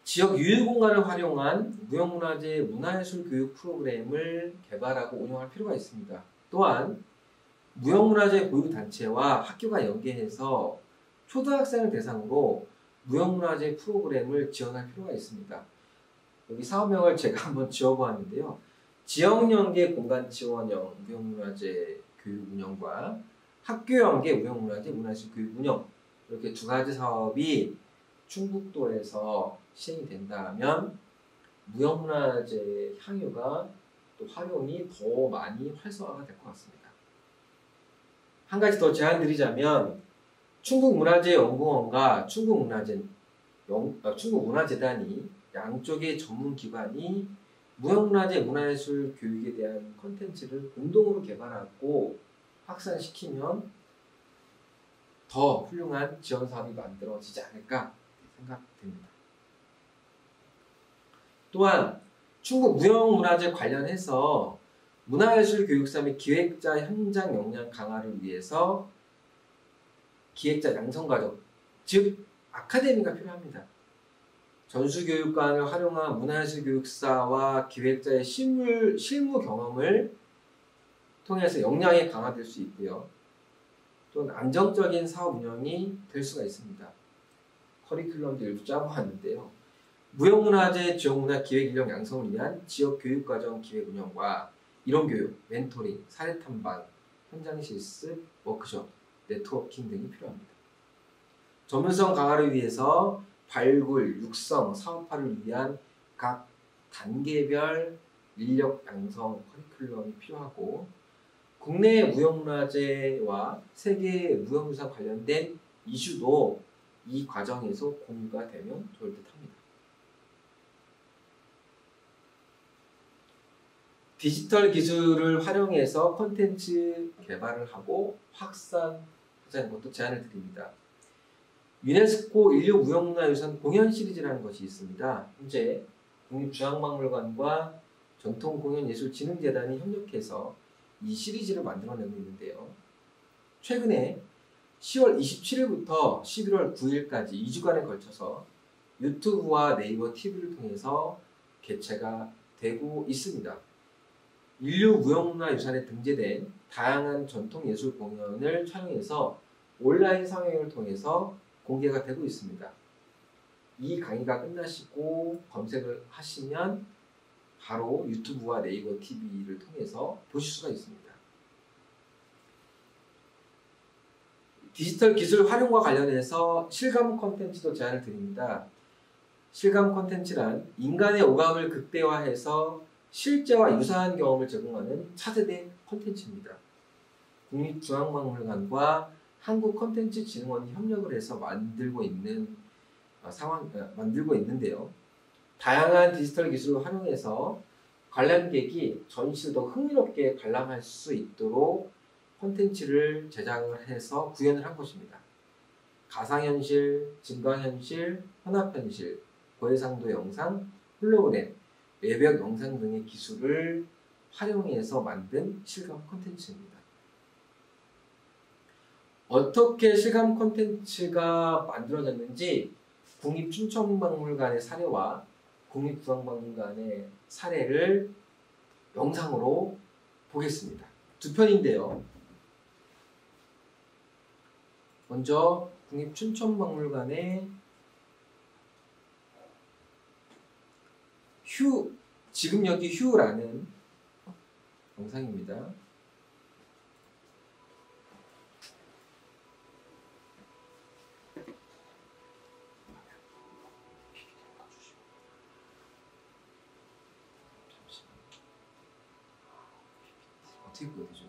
지역 유휴공간을 활용한 무형문화재 문화예술교육 프로그램을 개발하고 운영할 필요가 있습니다. 또한 무형문화재 보유단체와 학교가 연계해서 초등학생을 대상으로 무형문화재 프로그램을 지원할 필요가 있습니다. 여기 사업명을 제가 한번 지어보았는데요. 지역연계 공간 지원형 무형문화재 교육 운영과 학교연계 무형문화재 문화예술 교육 운영, 이렇게 두 가지 사업이 충북도에서 시행이 된다면 무형문화재 향유가 또 활용이 더 많이 활성화가 될 것 같습니다. 한 가지 더 제안 드리자면 충북문화재연구원과 충북문화재단이 양쪽의 전문기관이 무형문화재 문화예술 교육에 대한 콘텐츠를 공동으로 개발하고 확산시키면 더 훌륭한 지원사업이 만들어지지 않을까 생각됩니다. 또한 충북 무형문화재 관련해서 문화예술 교육사 및 기획자 현장 역량 강화를 위해서 기획자 양성 과정, 즉 아카데미가 필요합니다. 전수교육관을 활용한 문화예술 교육사와 기획자의 실무 경험을 통해서 역량이 강화될 수 있고요. 또는 안정적인 사업 운영이 될 수가 있습니다. 커리큘럼도 일부 짜보았는데요. 무형문화재 지역문화 기획 인력 양성을 위한 지역 교육과정 기획 운영과 이론교육, 멘토링, 사례 탐방, 현장 실습, 워크숍, 네트워킹 등이 필요합니다. 전문성 강화를 위해서 발굴, 육성, 사업화를 위한 각 단계별 인력 양성 커리큘럼이 필요하고 국내 무형문화재와 세계 무형유산 관련된 이슈도 이 과정에서 공유가 되면 좋을 듯합니다. 디지털 기술을 활용해서 콘텐츠 개발을 하고 확산하자는 것도 제안을 드립니다. 유네스코 인류 무형문화유산 공연 시리즈라는 것이 있습니다. 현재 국립중앙박물관과 전통공연예술진흥재단이 협력해서 이 시리즈를 만들어내고 있는데요. 최근에 10월 27일부터 11월 9일까지 2주간에 걸쳐서 유튜브와 네이버 TV를 통해서 개최가 되고 있습니다. 인류 무형문화유산에 등재된 다양한 전통예술 공연을 촬영해서 온라인 상영을 통해서 공개가 되고 있습니다. 이 강의가 끝나시고 검색을 하시면 바로 유튜브와 네이버 TV를 통해서 보실 수가 있습니다. 디지털 기술 활용과 관련해서 실감 콘텐츠도 제안을 드립니다. 실감 콘텐츠란 인간의 오감을 극대화해서 실제와 유사한 경험을 제공하는 차세대 콘텐츠입니다. 국립중앙박물관과 한국콘텐츠진흥원이 협력을 해서 만들고 있는데요. 다양한 디지털 기술을 활용해서 관람객이 전시를 더 흥미롭게 관람할 수 있도록 콘텐츠를 제작을 해서 구현을 한 것입니다. 가상현실, 증강현실, 혼합현실, 고해상도 영상, 홀로그램, 외벽 영상 등의 기술을 활용해서 만든 실감 콘텐츠입니다. 어떻게 실감 콘텐츠가 만들어졌는지 국립춘천박물관의 사례와 국립중앙박물관의 사례를 영상으로 보겠습니다. 두 편인데요. 먼저 국립춘천박물관의 지금 여기 휴라는 영상입니다. 어떻게 보여드리죠?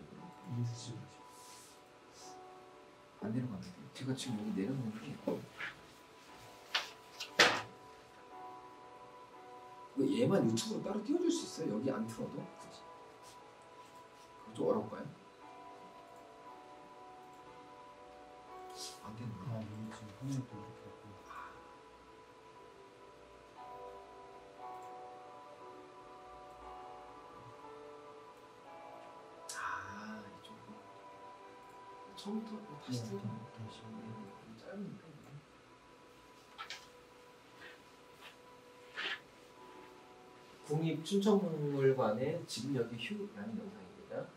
안 내려가면 돼요. 제가 지금 여기 내려놓는데 얘만 유튜브로 따로 띄워줄 수 있어요? 여기 안 틀어도? 그거 좀 어려울까요? 안 되는 거야? 지금 화면도 이렇게 하고. 이쪽으로 처음부터 다시 틀어. 다시. 짧으니까. 국립춘천박물관의 지금 여기 휴라는 영상입니다.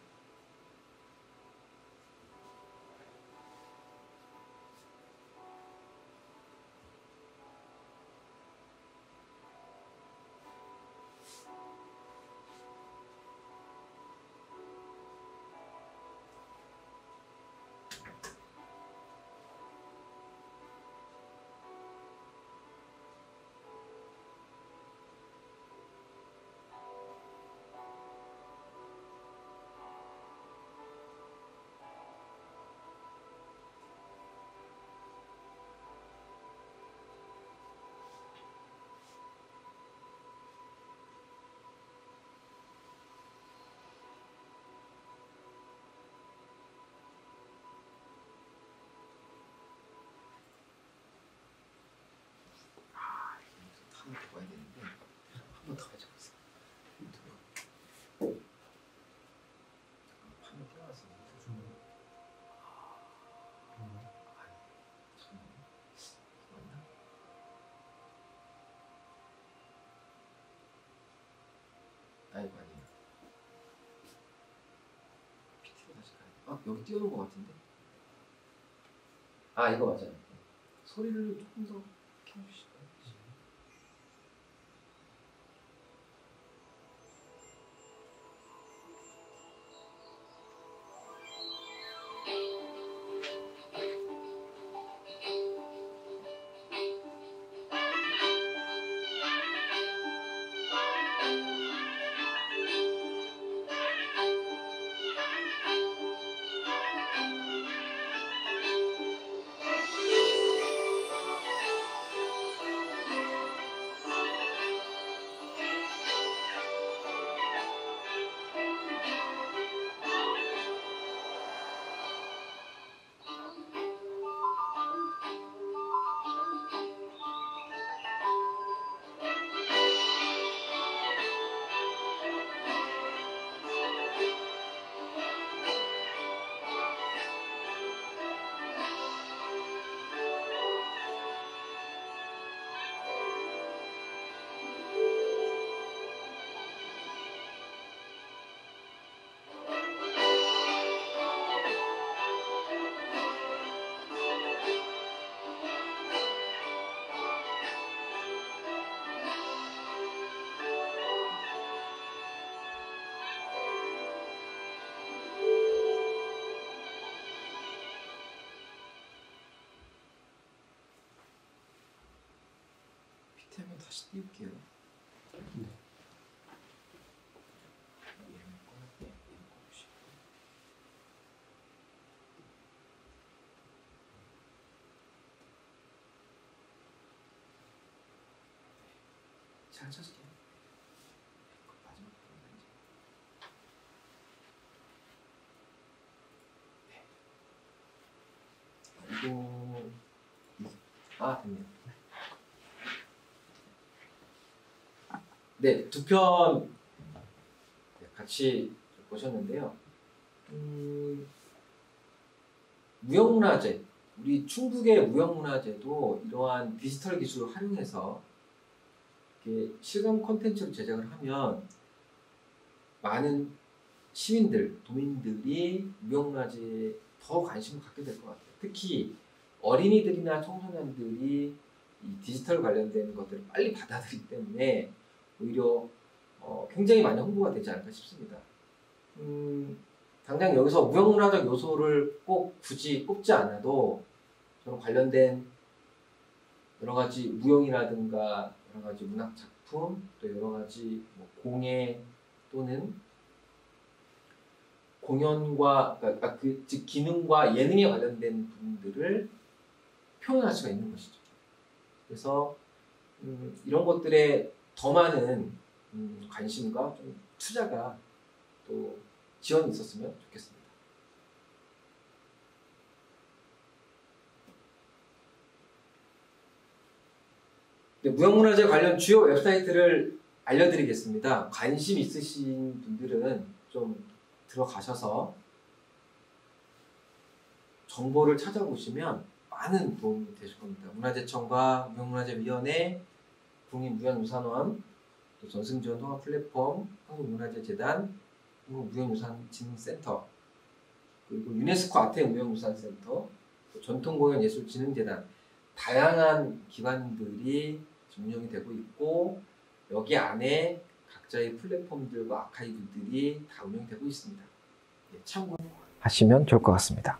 한 번 더 가져보세요. 화면 띄어놨어. 맞나? 이거 아니에요. PT로 다시 가야 돼. 여기 띄워놓은 것 같은데? 이거 맞아요. 소리를 조금 더 켜주실까요? 한번 다시 띄울게요. 네. 잘 쳐줄게요. 마지막 이거 됐네요. 네, 두 편 같이 보셨는데요. 무형문화재, 우리 충북의 무형문화재도 이러한 디지털 기술을 활용해서 이렇게 실감 콘텐츠를 제작을 하면 많은 시민들, 도민들이 무형문화재에 더 관심을 갖게 될 것 같아요. 특히 어린이들이나 청소년들이 이 디지털 관련된 것들을 빨리 받아들이기 때문에 오히려 굉장히 많이 홍보가 되지 않을까 싶습니다. 당장 여기서 무형문화적 요소를 꼭 굳이 꼽지 않아도 저는 관련된 여러 가지 무용이라든가 여러 가지 문학 작품, 또 여러 가지 공예 또는 공연과 즉 기능과 예능에 관련된 부분들을 표현할 수가 있는 것이죠. 그래서 이런 것들에 더 많은 관심과 좀 투자가 또 지원이 있었으면 좋겠습니다. 네, 무형문화재 관련 주요 웹사이트를 알려드리겠습니다. 관심 있으신 분들은 좀 들어가셔서 정보를 찾아보시면 많은 도움이 되실 겁니다. 문화재청과 무형문화재위원회, 국립무형유산원, 전승지원 통합 플랫폼, 한국문화재재단, 한국무형유산진흥센터, 그리고 유네스코 아태 무형유산센터, 전통공연예술진흥재단, 다양한 기관들이 운영이 되고 있고 여기 안에 각자의 플랫폼들과 아카이브들이 다 운영되고 있습니다. 네, 참고하시면 좋을 것 같습니다.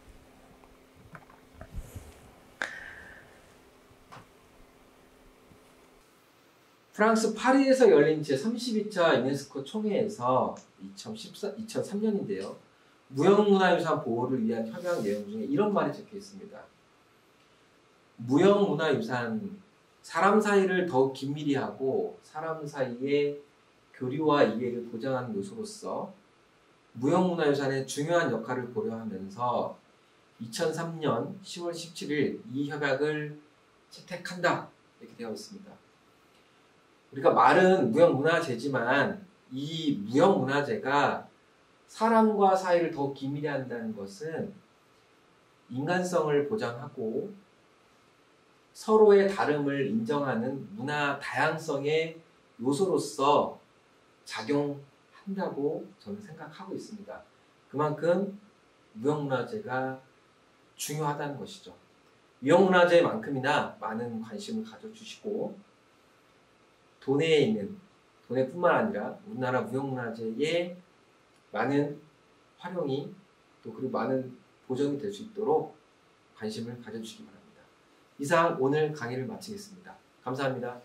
프랑스 파리에서 열린 제32차 유네스코 총회에서 2003년인데요. 무형문화유산 보호를 위한 협약 내용 중에 이런 말이 적혀 있습니다. 무형문화유산, 사람 사이를 더욱 긴밀히 하고 사람 사이의 교류와 이해를 보장하는 요소로서 무형문화유산의 중요한 역할을 고려하면서 2003년 10월 17일 이 협약을 채택한다 이렇게 되어 있습니다. 우리가 말은 무형문화재지만 이 무형문화재가 사람과 사이를 더 긴밀히 한다는 것은 인간성을 보장하고 서로의 다름을 인정하는 문화 다양성의 요소로서 작용한다고 저는 생각하고 있습니다. 그만큼 무형문화재가 중요하다는 것이죠. 무형문화재만큼이나 많은 관심을 가져주시고 도내에 있는, 도내뿐만 아니라 우리나라 무형문화재의 많은 활용이 또 그리고 많은 보존이 될 수 있도록 관심을 가져주시기 바랍니다. 이상 오늘 강의를 마치겠습니다. 감사합니다.